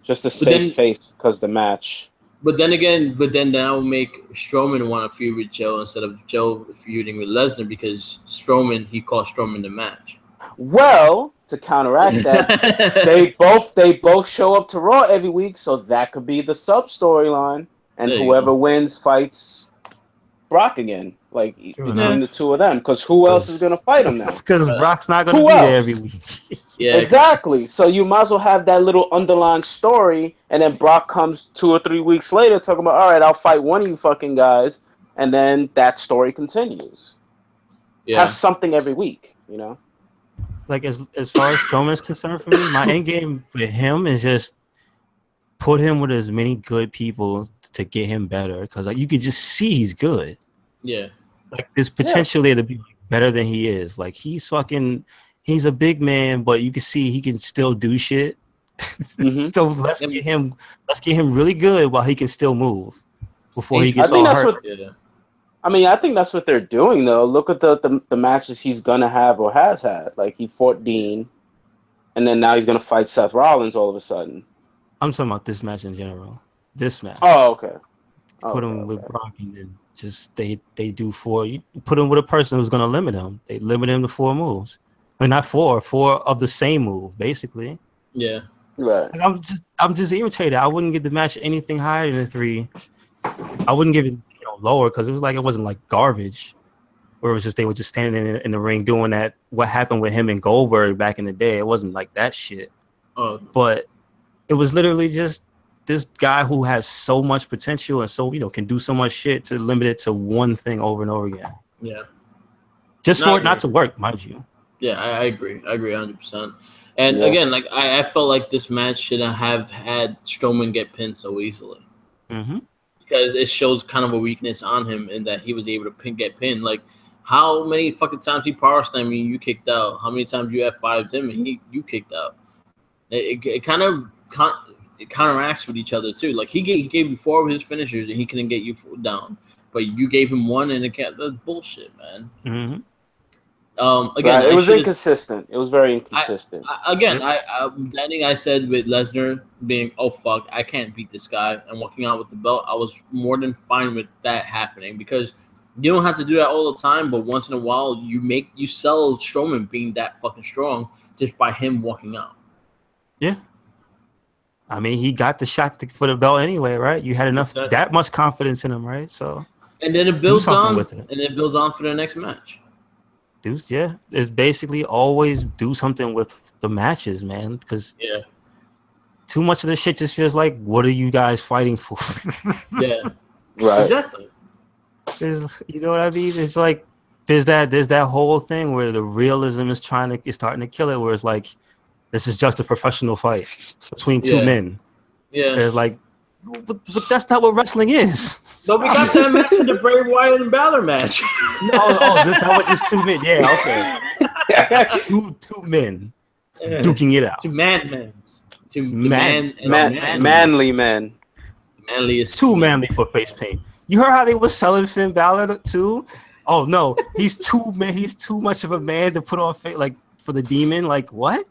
Just to save face because the match. But then that will make Strowman want to feud with Joe instead of Joe feuding with Lesnar because he cost Strowman the match. Well, to counteract that, they both show up to Raw every week, so that could be the sub storyline, and whoever wins fights Brock again, like between the two of them. Because who else is gonna fight him now? Because Brock's not gonna be there every week. Yeah, exactly. So you might as well have that little underlying story, and then Brock comes 2 or 3 weeks later talking about, all right, I'll fight one of you fucking guys, and then that story continues. Yeah, have something every week, you know. Like as far as Strowman's concerned, for me, my end game with him is just put him with as many good people to get him better, because like you could just see he's good. Yeah, like there's potential there to be better than he is. Like he's a big man, but you can see he can still do shit. So let's get him really good while he can still move before he gets all hurt. I think that's what they're doing though. Look at the matches he's gonna have or has had. Like he fought Dean, and then now he's gonna fight Seth Rollins all of a sudden. I'm talking about this match in general. This match. Oh, okay. Put him with Brock, and then just they do 4. You put him with a person who's gonna limit him. They limit him to 4 moves. I mean, not 4 of the same move, basically. Yeah. Right. Like, I'm just irritated. I wouldn't give the match anything higher than a 3. I wouldn't give it lower because it wasn't like garbage, where it was just they were just standing in the ring doing that. What happened with him and Goldberg back in the day? It wasn't like that shit. But it was literally just this guy who has so much potential and so can do so much shit to limit it to one thing over and over again. Yeah. Just for it not to work, mind you. Yeah, I agree. I agree 100%. And again, like I felt like this match shouldn't have had Strowman get pinned so easily. Because it shows kind of a weakness on him in that he was able to get pinned. Like, how many fucking times he power slammed you, you kicked out? How many times you F5'd him and you kicked out? It kind of it counteracts with each other too. Like he gave you 4 of his finishers and he couldn't get you down, but you gave him 1 and it can't. That's bullshit, man. Mm-hmm. Again, Right. It was inconsistent. It was very inconsistent. The ending I said with Lesnar being, oh fuck, I can't beat this guy, and walking out with the belt, I was more than fine with that happening because you don't have to do that all the time, but once in a while you sell Strowman being that fucking strong just by him walking out. Yeah. I mean, he got the shot for the belt anyway, right? You had enough that much confidence in him, right? So and then it builds on with it. And it builds on for the next match. It's basically always do something with the matches, man. Because too much of this shit just feels like, what are you guys fighting for? Yeah, right. Exactly. You know what I mean? It's like there's that whole thing where the realism is starting to kill it. Where it's like this is just a professional fight between 2 men. Yeah, it's like, but that's not what wrestling is. No, we got that match in the Bray Wyatt and Balor match. That was just 2 men. Yeah, okay. two men duking it out. 2 madmen. Manly men. Manliest. Too manly for face paint. You heard how they were selling Finn Balor too? Oh no, he's too much of a man to put on face like for the demon. Like what?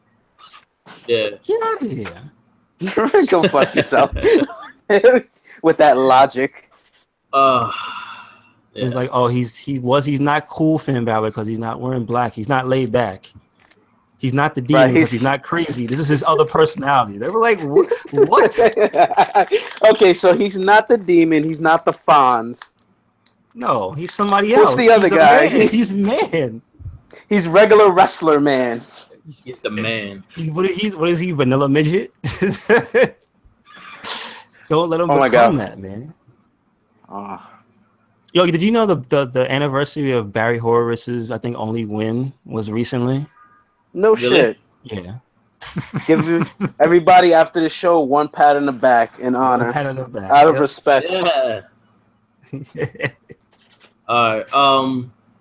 Yeah. Get out of here. Go fuck yourself. With that logic. It's like, oh, he's not cool, Finn Balor, because he's not wearing black. He's not laid back. He's not the demon because he's not crazy. This is his other personality. They were like, what? Okay, so he's not the demon. He's not the Fonz. No, he's somebody else. What's the other guy? He's man. He's regular wrestler man. He's the man. What is he? Vanilla midget? Don't let him become that, man. Yo, did you know the anniversary of Barry Horowitz's I think only win was recently? No shit. Yeah. Give everybody after the show 1 pat on the back in honor. Pat on the back. Out of respect. Yeah. All right.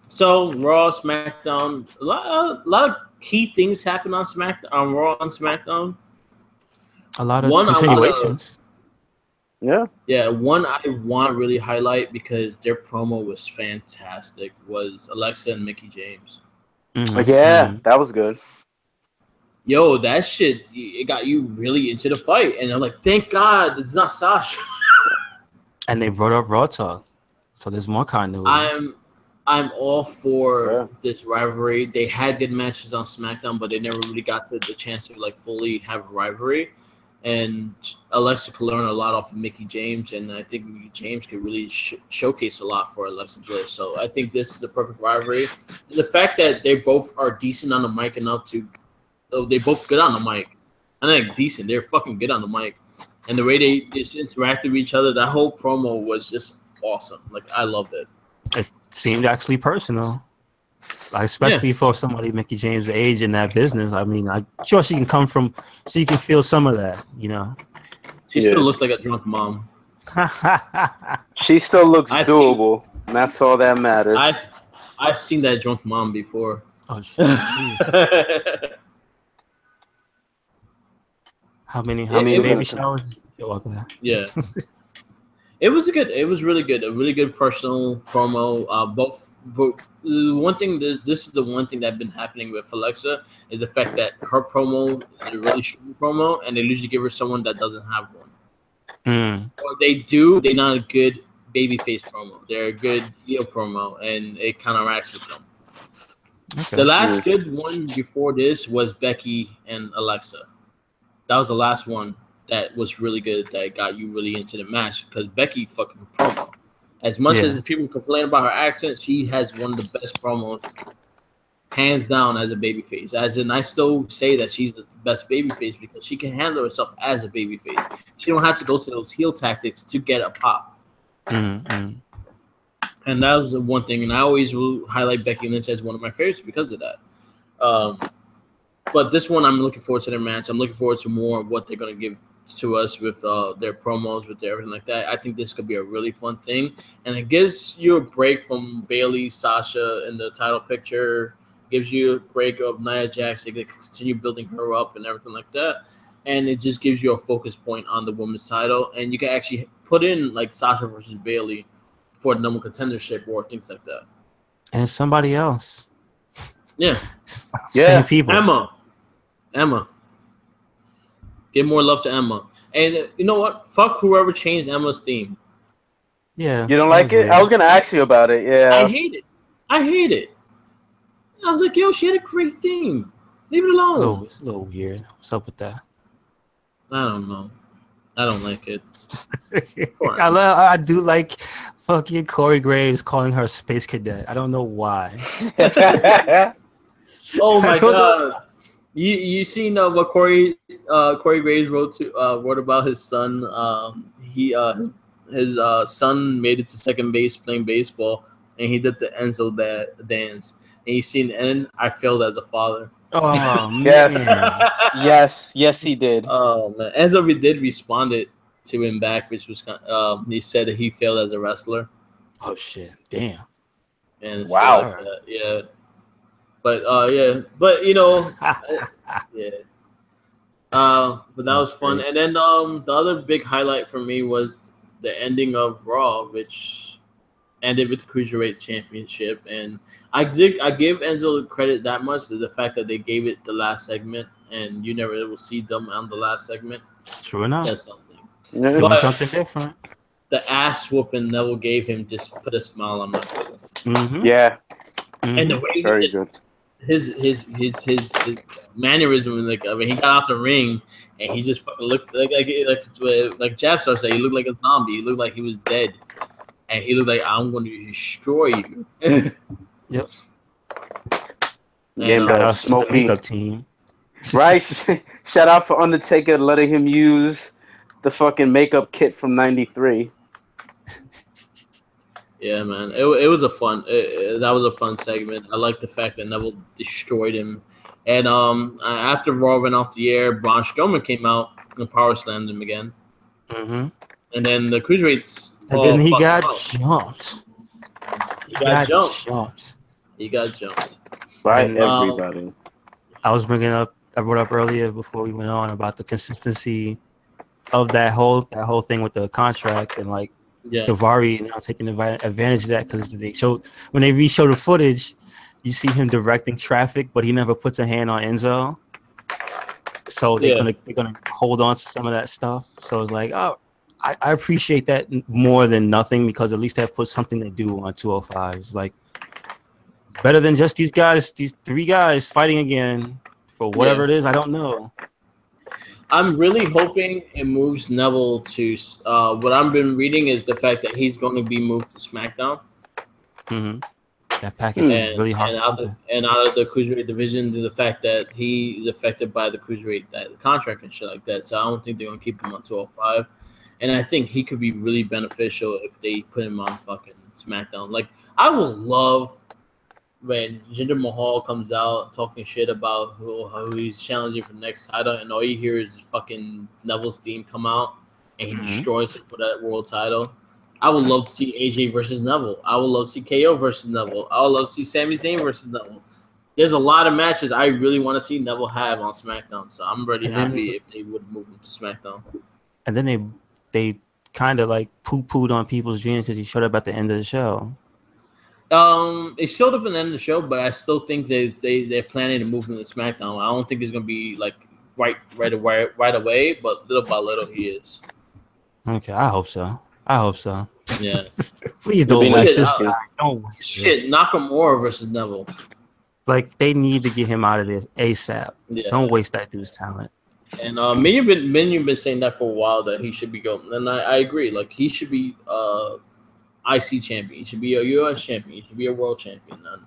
So Raw, SmackDown, a lot of key things happen on SmackDown, on Raw and SmackDown. A lot of continuations. Yeah, one I want to really highlight because their promo was fantastic was Alexa and Mickie James. Mm-hmm. That was good. Yo, that shit, it got you really into the fight. And I'm like, thank God it's not Sasha. And they brought up Raw Talk. So there's more continuity. I'm all for this rivalry. They had good matches on SmackDown, but they never really got to the chance to like fully have a rivalry. And Alexa could learn a lot off of Mickie James, and I think Mickie James could really showcase a lot for Alexa Bliss. So I think this is a perfect rivalry. And the fact that they both are decent on the mic enough to, they both good on the mic. I think decent. They're fucking good on the mic, and the way they just interacted with each other, that whole promo was just awesome. Like I loved it. It seemed actually personal. Especially for somebody Mickie James' age in that business. I mean, I'm sure she can feel some of that, you know. She still looks like a drunk mom. She still looks doable, and that's all that matters. I've seen that drunk mom before. Oh shit. How many baby showers? Yeah. It was really good. A really good personal promo. But one thing, this is the one thing that's been happening with Alexa is the fact that her promo is a really short promo, and they usually give her someone that doesn't have one. Or they do, they're not a good babyface promo. They're a good heel promo, and it kind of interacts with them. Okay. The last good one before this was Becky and Alexa. That was the last one that was really good that got you really into the match because Becky fucking promo. As much as people complain about her accent, she has one of the best promos, hands down, as a babyface. As in, I still say that she's the best babyface because she can handle herself as a babyface. She don't have to go to those heel tactics to get a pop. And that was the one thing. And I always will highlight Becky Lynch as one of my favorites because of that. But this one, I'm looking forward to their match. I'm looking forward to more of what they're going to give to us with their promos, with everything like that. I think this could be a really fun thing, and it gives you a break from Bayley, Sasha in the title picture. Gives you a break of Nia Jax. They can continue building her up and everything like that. and it just gives you a focus point on the women's title, and you can actually put in like Sasha versus Bailey for the number contendership or things like that. And somebody else. Yeah. Same people. Emma. Give more love to Emma. And you know what? Fuck whoever changed Emma's theme. Yeah. You don't like it? Weird. I was gonna ask you about it. Yeah. I hate it. I was like, yo, she had a great theme. Leave it alone. Oh, it's a little weird. What's up with that? I don't know. I don't like it. I do like fucking Corey Graves calling her Space Cadet. I don't know why. Oh my god! You seen what Corey Graves wrote about his son? His son made it to second base playing baseball, and he did the Enzo dance. And you seen, and I failed as a father. Oh yes, yes, he did. Oh man, Enzo did responded to him back, which was he said that he failed as a wrestler. Oh shit! Damn. And wow. like that. Yeah. But but you know, yeah. But that was fun. And then the other big highlight for me was the ending of Raw, which ended with the Cruiserweight Championship. And I give Enzo credit that much to the fact that they gave it the last segment, and you never will see them on the last segment. True enough. That's something. Doing something different. The ass whooping Neville gave him just put a smile on my face. Mm-hmm. Yeah. Mm-hmm. And the way very good. His mannerism, like I mean, he got out the ring and he just fucking looked like Jab Star said, he looked like a zombie. He looked like he was dead, and he looked like I'm going to destroy you. Yep. Game Shout out Smoky to the makeup team. Right? Shout out for Undertaker letting him use the fucking makeup kit from '93. Yeah, man, it was a fun. That was a fun segment. I like the fact that Neville destroyed him, and after Raw went off the air, Braun Strowman came out and power slammed him again. Mm-hmm. And then the Cruiserweights. And then he got jumped. He got jumped. He got jumped By And, everybody. I brought up earlier before we went on about the consistency of that whole thing with the contract, and like Daivari now taking advantage of that, because when they re-show the footage, you see him directing traffic, but he never puts a hand on Enzo. So they're gonna hold on to some of that stuff. So it's like, oh, I appreciate that more than nothing, because at least they put something to do on 205. It's like better than just these three guys fighting again for whatever it is. I don't know. I'm really hoping it moves Neville to what I've been reading is the fact that he's going to be moved to SmackDown. Mm-hmm. That package is really hard. And out of the Cruiserweight division, to the fact that he is affected by the Cruiserweight contract and shit like that. So I don't think they're going to keep him on 205. And I think he could be really beneficial if they put him on fucking SmackDown. Like, I would love when Jinder Mahal comes out talking shit about how he's challenging for the next title, and all you hear is fucking Neville's theme come out, and he destroys it for that world title. I would love to see AJ versus Neville. I would love to see KO versus Neville. I would love to see Sami Zayn versus Neville. There's a lot of matches I really want to see Neville have on SmackDown, so I'm really happy if they would move him to SmackDown. And then they kind of like poo-pooed on people's dreams because he showed up at the end of the show. It showed up at the end of the show, but I still think they're planning to move him to SmackDown. I don't think it's gonna be like right away, but little by little he is. Okay, I hope so. Yeah. Please don't waste this guy. Don't waste this. Nakamura versus Neville. Like, they need to get him out of this ASAP. Yeah. Don't waste that dude's talent. And you've been saying that for a while, that he should be going, and I agree. Like, he should be IC champion. He should be a US champion. He should be a world champion. And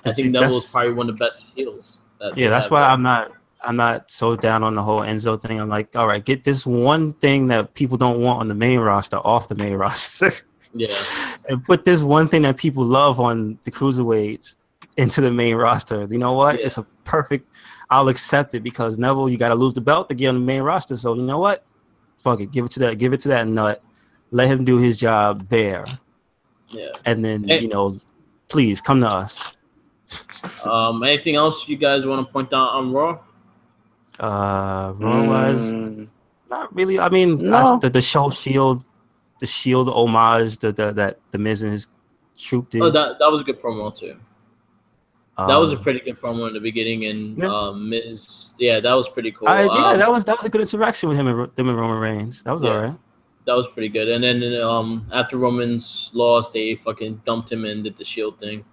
I think Neville is probably one of the best heels. That's why I'm not so down on the whole Enzo thing. I'm like, all right, get this one thing that people don't want on the main roster off the main roster. Yeah. And put this one thing that people love on the cruiserweights into the main roster. You know what? Yeah. It's a perfect. I'll accept it, because Neville, you got to lose the belt to get on the main roster. So you know what? Fuck it. Give it to that nut. Let him do his job there. Yeah. And then, please come to us. Anything else you guys want to point out on Raw? Raw was not really. I mean, No. the show Shield, the Shield homage that the Miz and his troop Oh, did. that was a good promo too. That was a pretty good promo in the beginning, and Yeah. Miz, yeah, that was pretty cool. Yeah, that was a good interaction with them and Roman Reigns. That was Yeah. all right. That was pretty good. And then after Roman's lost, they fucking dumped him and did the Shield thing.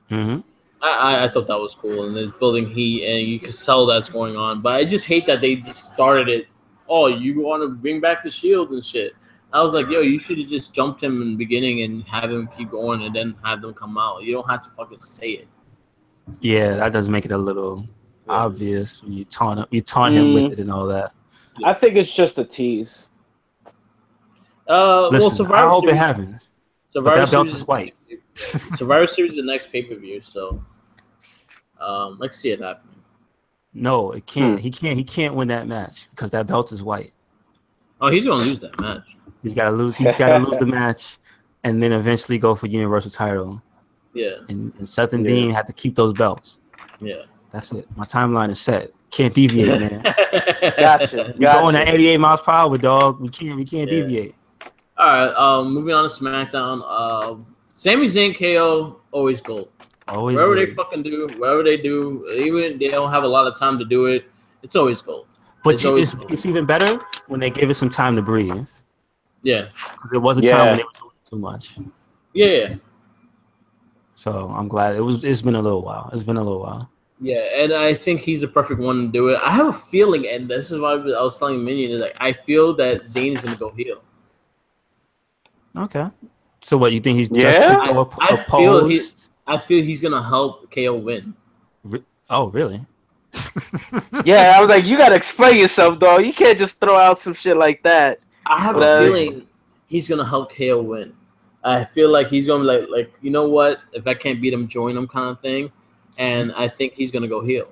Mm-hmm. I thought that was cool, and it's building heat, and you can tell that's going on. But I just hate that they just started it. Oh, you want to bring back the Shield and shit. I was like, yo, you should have just jumped him in the beginning and have him keep going, and then have them come out. You don't have to fucking say it. Yeah, that does make it a little obvious when you taunt him with it and all that. I think it's just a tease. Listen, I hope it happens. But that belt is white. Survivor Series is the next pay-per-view, so let's see it happen. No, it can't. He can't win that match because that belt is white. Oh, he's gonna lose that match. He's gotta lose the match and then eventually go for Universal title. Yeah. And Seth and Dean have to keep those belts. Yeah. That's it. My timeline is set. Can't deviate, man. Gotcha. We're going at 88 miles per hour, dog. We can't deviate. All right. Moving on to SmackDown. Sami Zayn, KO, always gold. Always. Whatever they fucking do, whatever they do, even they don't have a lot of time to do it, it's always gold. But it's even better when they give it some time to breathe. Yeah. Because there was a time when they were doing too much. Yeah. So I'm glad it's been a little while. Yeah, and I think he's the perfect one to do it. I have a feeling, and this is why I was telling Minion, is like I feel that Zayn is gonna go heel. Okay. So what you think he's just to go I feel he's gonna help KO win. Oh, really? Yeah, I was like, you gotta explain yourself, dog. You can't just throw out some shit like that. I have a feeling he's gonna help KO win. I feel like he's gonna be like, you know what? If I can't beat him, join him, kind of thing. And I think he's gonna go heel.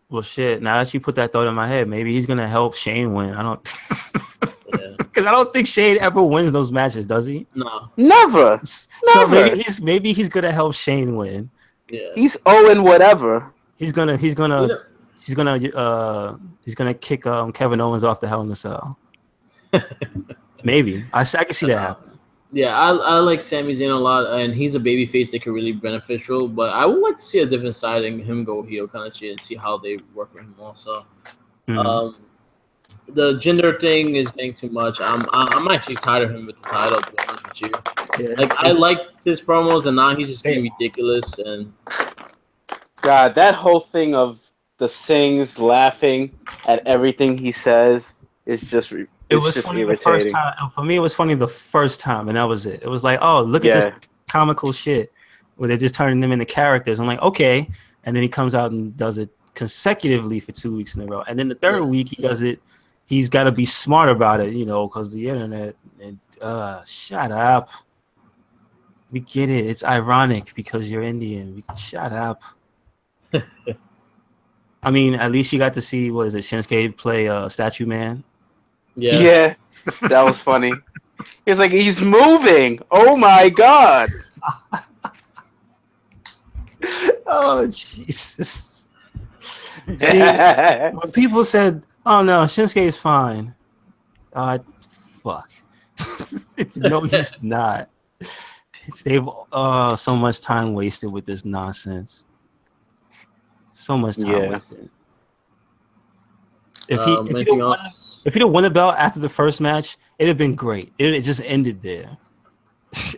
Well, shit. Now that you put that thought in my head, maybe he's gonna help Shane win. I don't, because I don't think Shane ever wins those matches, does he? No, never. So maybe he's gonna help Shane win. Yeah, he's owing whatever. He's gonna kick Kevin Owens off the Hell in a Cell. Maybe I can see that happen. Yeah, I like Sami Zayn a lot, and he's a babyface that could really be beneficial. But I would like to see a different side and him go heel, kind of shit, and see how they work with him also. Mm-hmm. The gender thing is getting too much. I'm actually tired of him with the title, to be honest with you. Yeah, like I liked his promos, and now he's just getting ridiculous. And God, that whole thing of the Sings laughing at everything he says is just. It was funny irritating. The first time. For me, it was funny the first time, and that was it. It was like, oh, look at this comical shit where they're just turning them into characters. I'm like, okay. And then he comes out and does it consecutively for 2 weeks in a row. And then the third week, he does it. He's got to be smart about it, because the internet. And shut up. We get it. It's ironic because you're Indian. Shut up. I mean, at least you got to see, what is it, Shinsuke play Statue Man. Yeah, that was funny. He's like, he's moving. Oh my god. Oh Jesus. See, when people said, "Oh no, Shinsuke is fine," fuck. No, he's not. They've so much time wasted with this nonsense. So much time wasted. If he'd have won the belt after the first match, it'd have been great. It just ended there.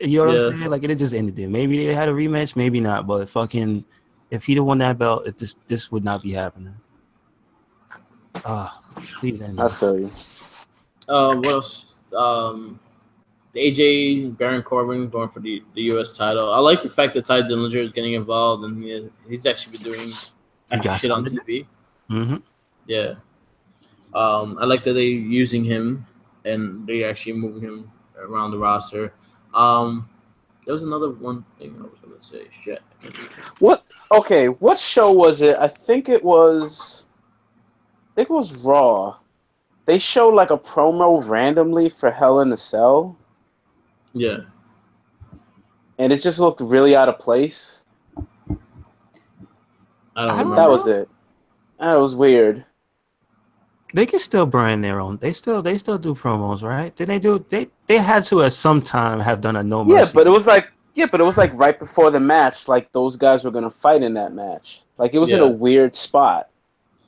You know what I'm saying? Like, it just ended there. Maybe they had a rematch, maybe not. But fucking, if he'd have won that belt, this would not be happening. Please end it. I'll tell you. What else? AJ Baron Corbin going for the U.S. title. I like the fact that Ty Dillinger is getting involved, and he's actually been doing shit on TV. Mm-hmm. Yeah. I like that they're using him and they actually moving him around the roster. There was another one thing I was gonna say. Shit. What? Okay, what show was it? I think it was Raw. They showed like a promo randomly for Hell in a Cell. Yeah. And it just looked really out of place. I don't remember. That was it. That was weird. They can still brand their own. They still do promos, right? Did they do? They had to at some time have done a No Mercy. Yeah, but it was like right before the match, like those guys were gonna fight in that match. Like it was in a weird spot.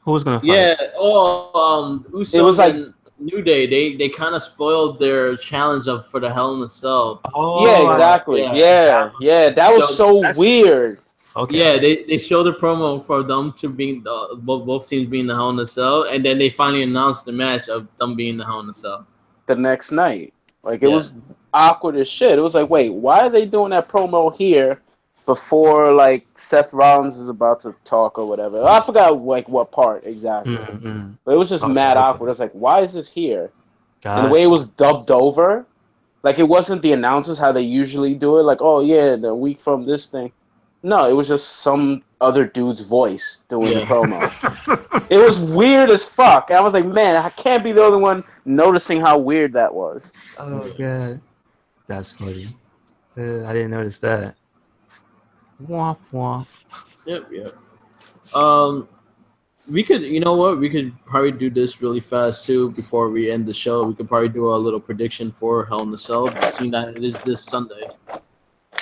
Who was gonna fight? Yeah. Usos It was like and New Day. They kind of spoiled their challenge for the Hell in a Cell. Oh, yeah, exactly. Yeah. That was so weird. Okay. Yeah, they showed a promo for them to being both teams being the Hell in a Cell, and then they finally announced the match of them being the Hell in a Cell the next night. Like it was awkward as shit. It was like, wait, why are they doing that promo here before like Seth Rollins is about to talk or whatever? I forgot like what part exactly. Mm-hmm. But it was just mad awkward. It's like, why is this here? Gotcha. And the way it was dubbed over, like it wasn't the announcers how they usually do it. Like, oh yeah, the week from this thing. No, it was just some other dude's voice doing the promo. It was weird as fuck. I was like, man, I can't be the only one noticing how weird that was. Oh god, that's funny. I didn't notice that. Womp womp. Yep. We could, you know what? We could probably do this really fast too before we end the show. We could probably do a little prediction for Hell in a Cell, seeing that it is this Sunday.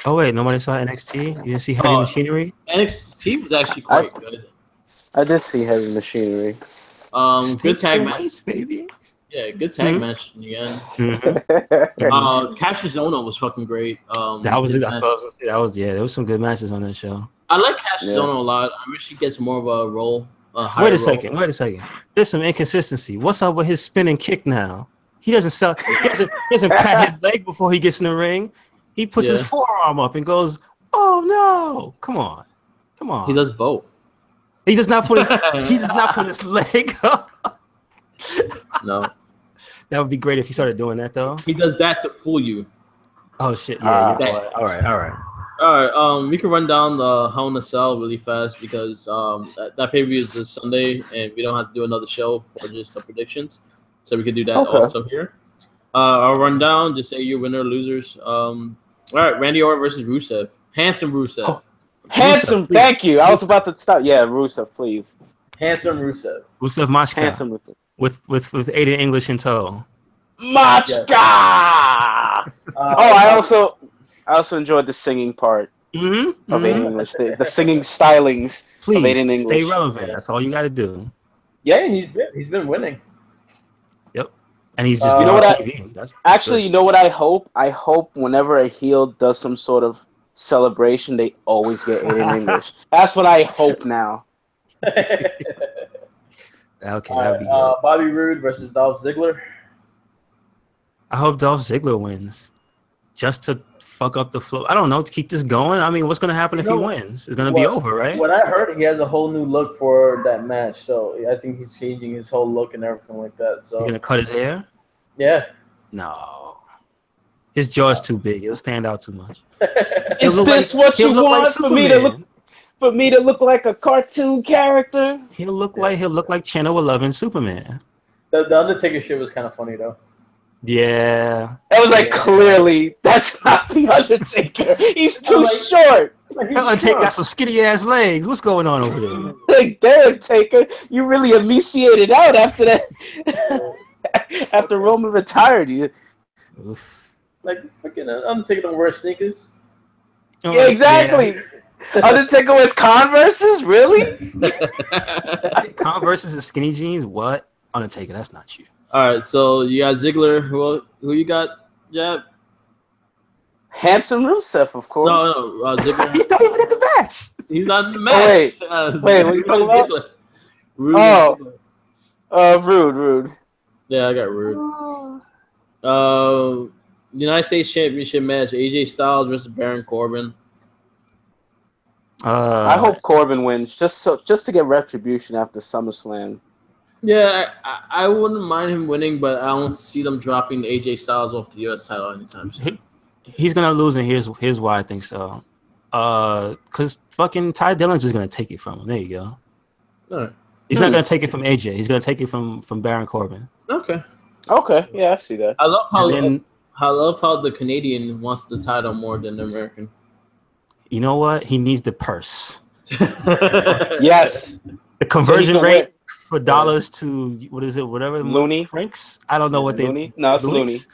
Oh wait, nobody saw NXT? You didn't see Heavy Machinery? NXT was actually quite good. I did see Heavy Machinery. Good tag match, baby. Yeah, good tag match in the end. Mm-hmm. Cassius Ohno was fucking great. That was there was some good matches on that show. I like Cassius Ohno a lot. I wish he gets more of a role. Wait a second. There's some inconsistency. What's up with his spinning kick now? He doesn't pat his leg before he gets in the ring. He puts his forearm up and goes, "Oh no! Come on!" He does both. He does not put his leg up. No. That would be great if he started doing that though. He does that to fool you. Oh shit! Yeah. All right. We can run down the Hell in a Cell really fast because that pay-per-view is this Sunday, and we don't have to do another show for just the predictions, so we can do that also here. I'll run down. Just say your winner, losers. All right, Randy Orton versus Rusev. Handsome Rusev. Oh, handsome, Rusev, thank you. I was about to stop. Yeah, Rusev, please. Handsome Rusev. Rusev Machka. Handsome Rusev. With Aiden English in tow. Machka! Yes. I also enjoyed the singing part of Aiden English. The singing stylings of Aiden English. Stay relevant. That's all you got to do. Yeah, he's been winning. Yep. And he's just you know what TV. Actually, you know what I hope? I hope whenever a heel does some sort of celebration, they always get Aiden English. That's what I hope now. Okay, that'd be good. Bobby Roode versus Dolph Ziggler. I hope Dolph Ziggler wins, just to fuck up the flow. I don't know, to keep this going. I mean, what's gonna happen if he wins? It's gonna be over, right? What I heard, he has a whole new look for that match, so I think he's changing his whole look and everything like that. So you're gonna cut his hair? Yeah. No. His jaw is too big. It'll stand out too much. Is this what you want for me to look? For me to look like a cartoon character? He'll look like Channel 11 Superman. The Undertaker shit was kind of funny though. Yeah. It was like clearly that's not the Undertaker. He's too short. Undertaker got some skinny ass legs. What's going on over there? Like, damn, Taker, you really emaciated out after that. After Roman retired, you. Oof. Like freaking Undertaker don't wear sneakers. Yeah, exactly. Yeah. Undertaker wears Converses, really? Converses and skinny jeans. What? Undertaker, that's not you. All right, so you got Ziggler. Who you got? Jab. Handsome Rusev, of course. No, Ziggler. He's not even in the match. He's not in the match. Oh, wait, what are you talking about? Rude. Rude. Yeah, I got Rude. United States Championship match: AJ Styles versus Baron Corbin. I hope Corbin wins, just to get retribution after SummerSlam. Yeah, I wouldn't mind him winning, but I don't see them dropping AJ Styles off the US title anytime soon. He's gonna lose, and here's why I think so. Because fucking Ty Dillinger is gonna take it from him. There you go. All right. He's not gonna take it from AJ. He's gonna take it from Baron Corbin. Okay. Yeah, I see that. I love how the Canadian wants the title more than the American. You know what? He needs the purse. Yes. The conversion rate for dollars to what is it? Whatever Looney? francs. I don't know what they. Looney? No, it's Looney. It's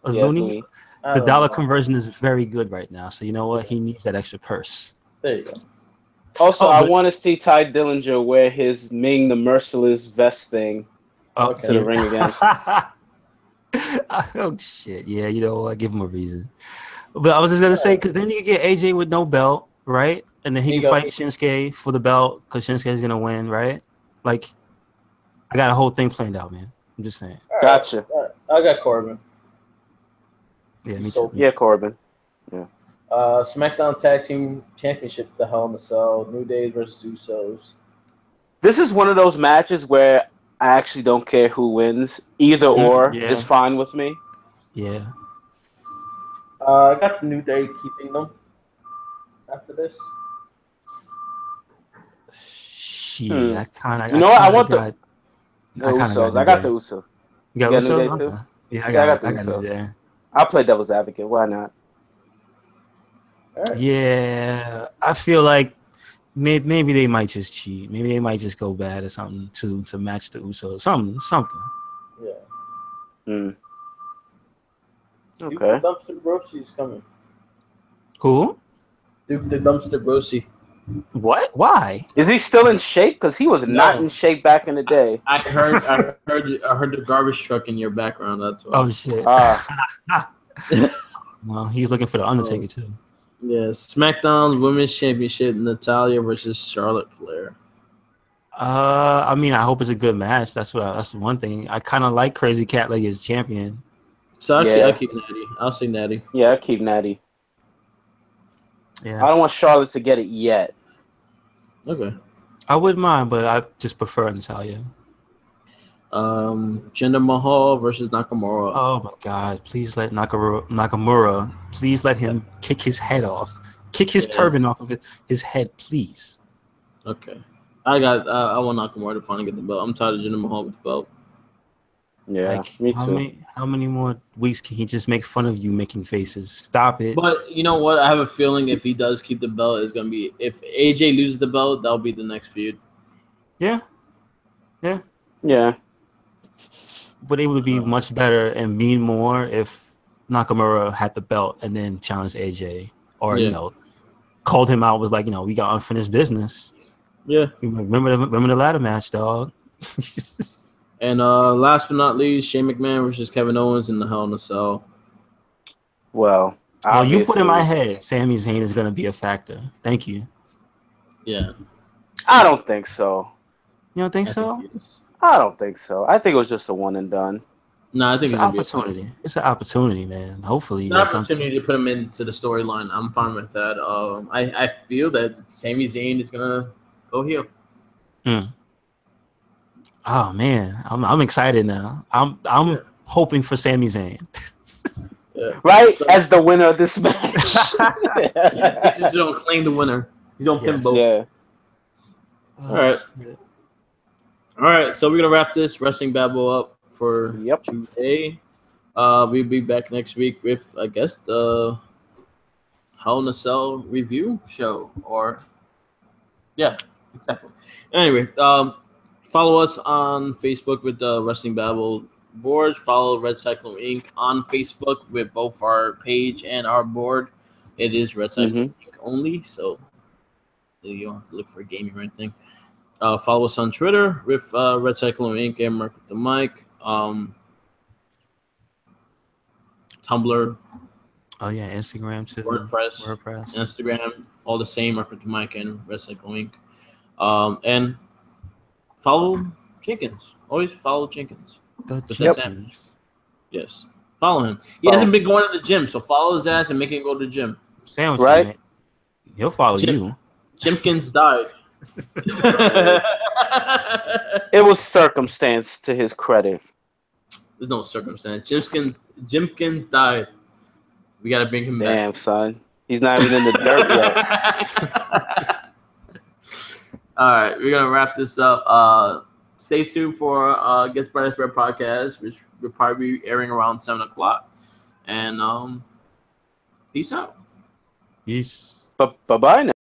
Yeah, it's Looney. Looney. The dollar conversion is very good right now. So you know what? He needs that extra purse. There you go. Also, I want to see Ty Dillinger wear his Ming the Merciless vest thing to the ring again. Oh shit! Yeah, you know what? Give him a reason. But I was just gonna say because then you can get AJ with no belt, right? And then he can fight Shinsuke for the belt because Shinsuke's gonna win, right? Like, I got a whole thing planned out, man. I'm just saying. Gotcha. I got Corbin. Yeah, me too. Yeah, Corbin. Yeah. SmackDown Tag Team Championship, the Hell in a Cell, New Day versus Usos. This is one of those matches where I actually don't care who wins. Either or is fine with me. Yeah. I got the New Day keeping them after this. Shit, I kind of. You know what? I want the Usos. I got the Usos. You got New Day Usos? too? Okay. Yeah, I got the Usos. There. I'll play devil's advocate. Why not? Right. Yeah, I feel like maybe they might just cheat. Maybe they might just go bad or something to match the Usos. Something. Yeah. Okay. Duke the Dumpster Brosi is coming. Who? Duke the Dumpster Brosi. What? Why? Is he still in shape? Because he was not in shape back in the day. I heard the garbage truck in your background. That's why. Oh shit. Well, he's looking for the Undertaker too. Yeah, SmackDown's Women's Championship: Natalya versus Charlotte Flair. I mean, I hope it's a good match. That's one thing. I kind of like Crazy Cat like as champion. So I'll keep Natty. I'll say Natty. Yeah, I'll keep Natty. Yeah. I don't want Charlotte to get it yet. Okay. I wouldn't mind, but I just prefer Natalya. Jinder Mahal versus Nakamura. Oh my God! Please let Nakamura. Please let him kick his head off. Kick his turban off of his head, please. Okay. I want Nakamura to finally get the belt. I'm tired of Jinder Mahal with the belt. Yeah, me too. How many more weeks can he just make fun of you making faces? Stop it. But you know what? I have a feeling if he does keep the belt, it's gonna be if AJ loses the belt, that'll be the next feud. Yeah. But it would be much better and mean more if Nakamura had the belt and then challenged AJ, or called him out. Was like, we got unfinished business. Yeah. Remember the ladder match, dog. And last but not least, Shane McMahon versus Kevin Owens in the Hell in a Cell. Well, you put in my head Sami Zayn is going to be a factor. Thank you. Yeah. I don't think so. You don't think so? I don't think so. I think it was just a one and done. No, I think it's an opportunity. It's an opportunity, man. Hopefully, it's an opportunity to put him into the storyline. I'm fine with that. I feel that Sami Zayn is gonna go heel. Oh man, I'm excited now. I'm hoping for Sami Zayn. Right, as the winner of this match. He's just gonna claim the winner. He's gonna pin both. Yeah. All right. So we're gonna wrap this Wrestling Babble up for today. We'll be back next week with, I guess, the Hell in a Cell review show. Exactly. Anyway, follow us on Facebook with the Wrestling Babble boards. Follow Red Cyclone Inc. on Facebook with both our page and our board. It is Red Cyclone Inc. only, so you don't have to look for gaming or anything. Follow us on Twitter with Red Cyclone Inc. and Mark with the Mic. Tumblr. Oh yeah, Instagram too. WordPress. Instagram, all the same. Mark with the Mic and Red Cyclone Inc. And follow Jenkins. Always follow Jenkins. Yes. Follow him. He hasn't been going to the gym, so follow his ass and make him go to the gym. Sandwich, right? Man. He'll follow you. Jimkins died. It was circumstance to his credit. There's no circumstance. Jimkins died. We gotta bring him back. Damn, son. He's not even in the dirt yet. All right, we're gonna wrap this up. Stay tuned for Guest by Red podcast, which will probably be airing around 7:00. And peace out. Peace. Bye bye now.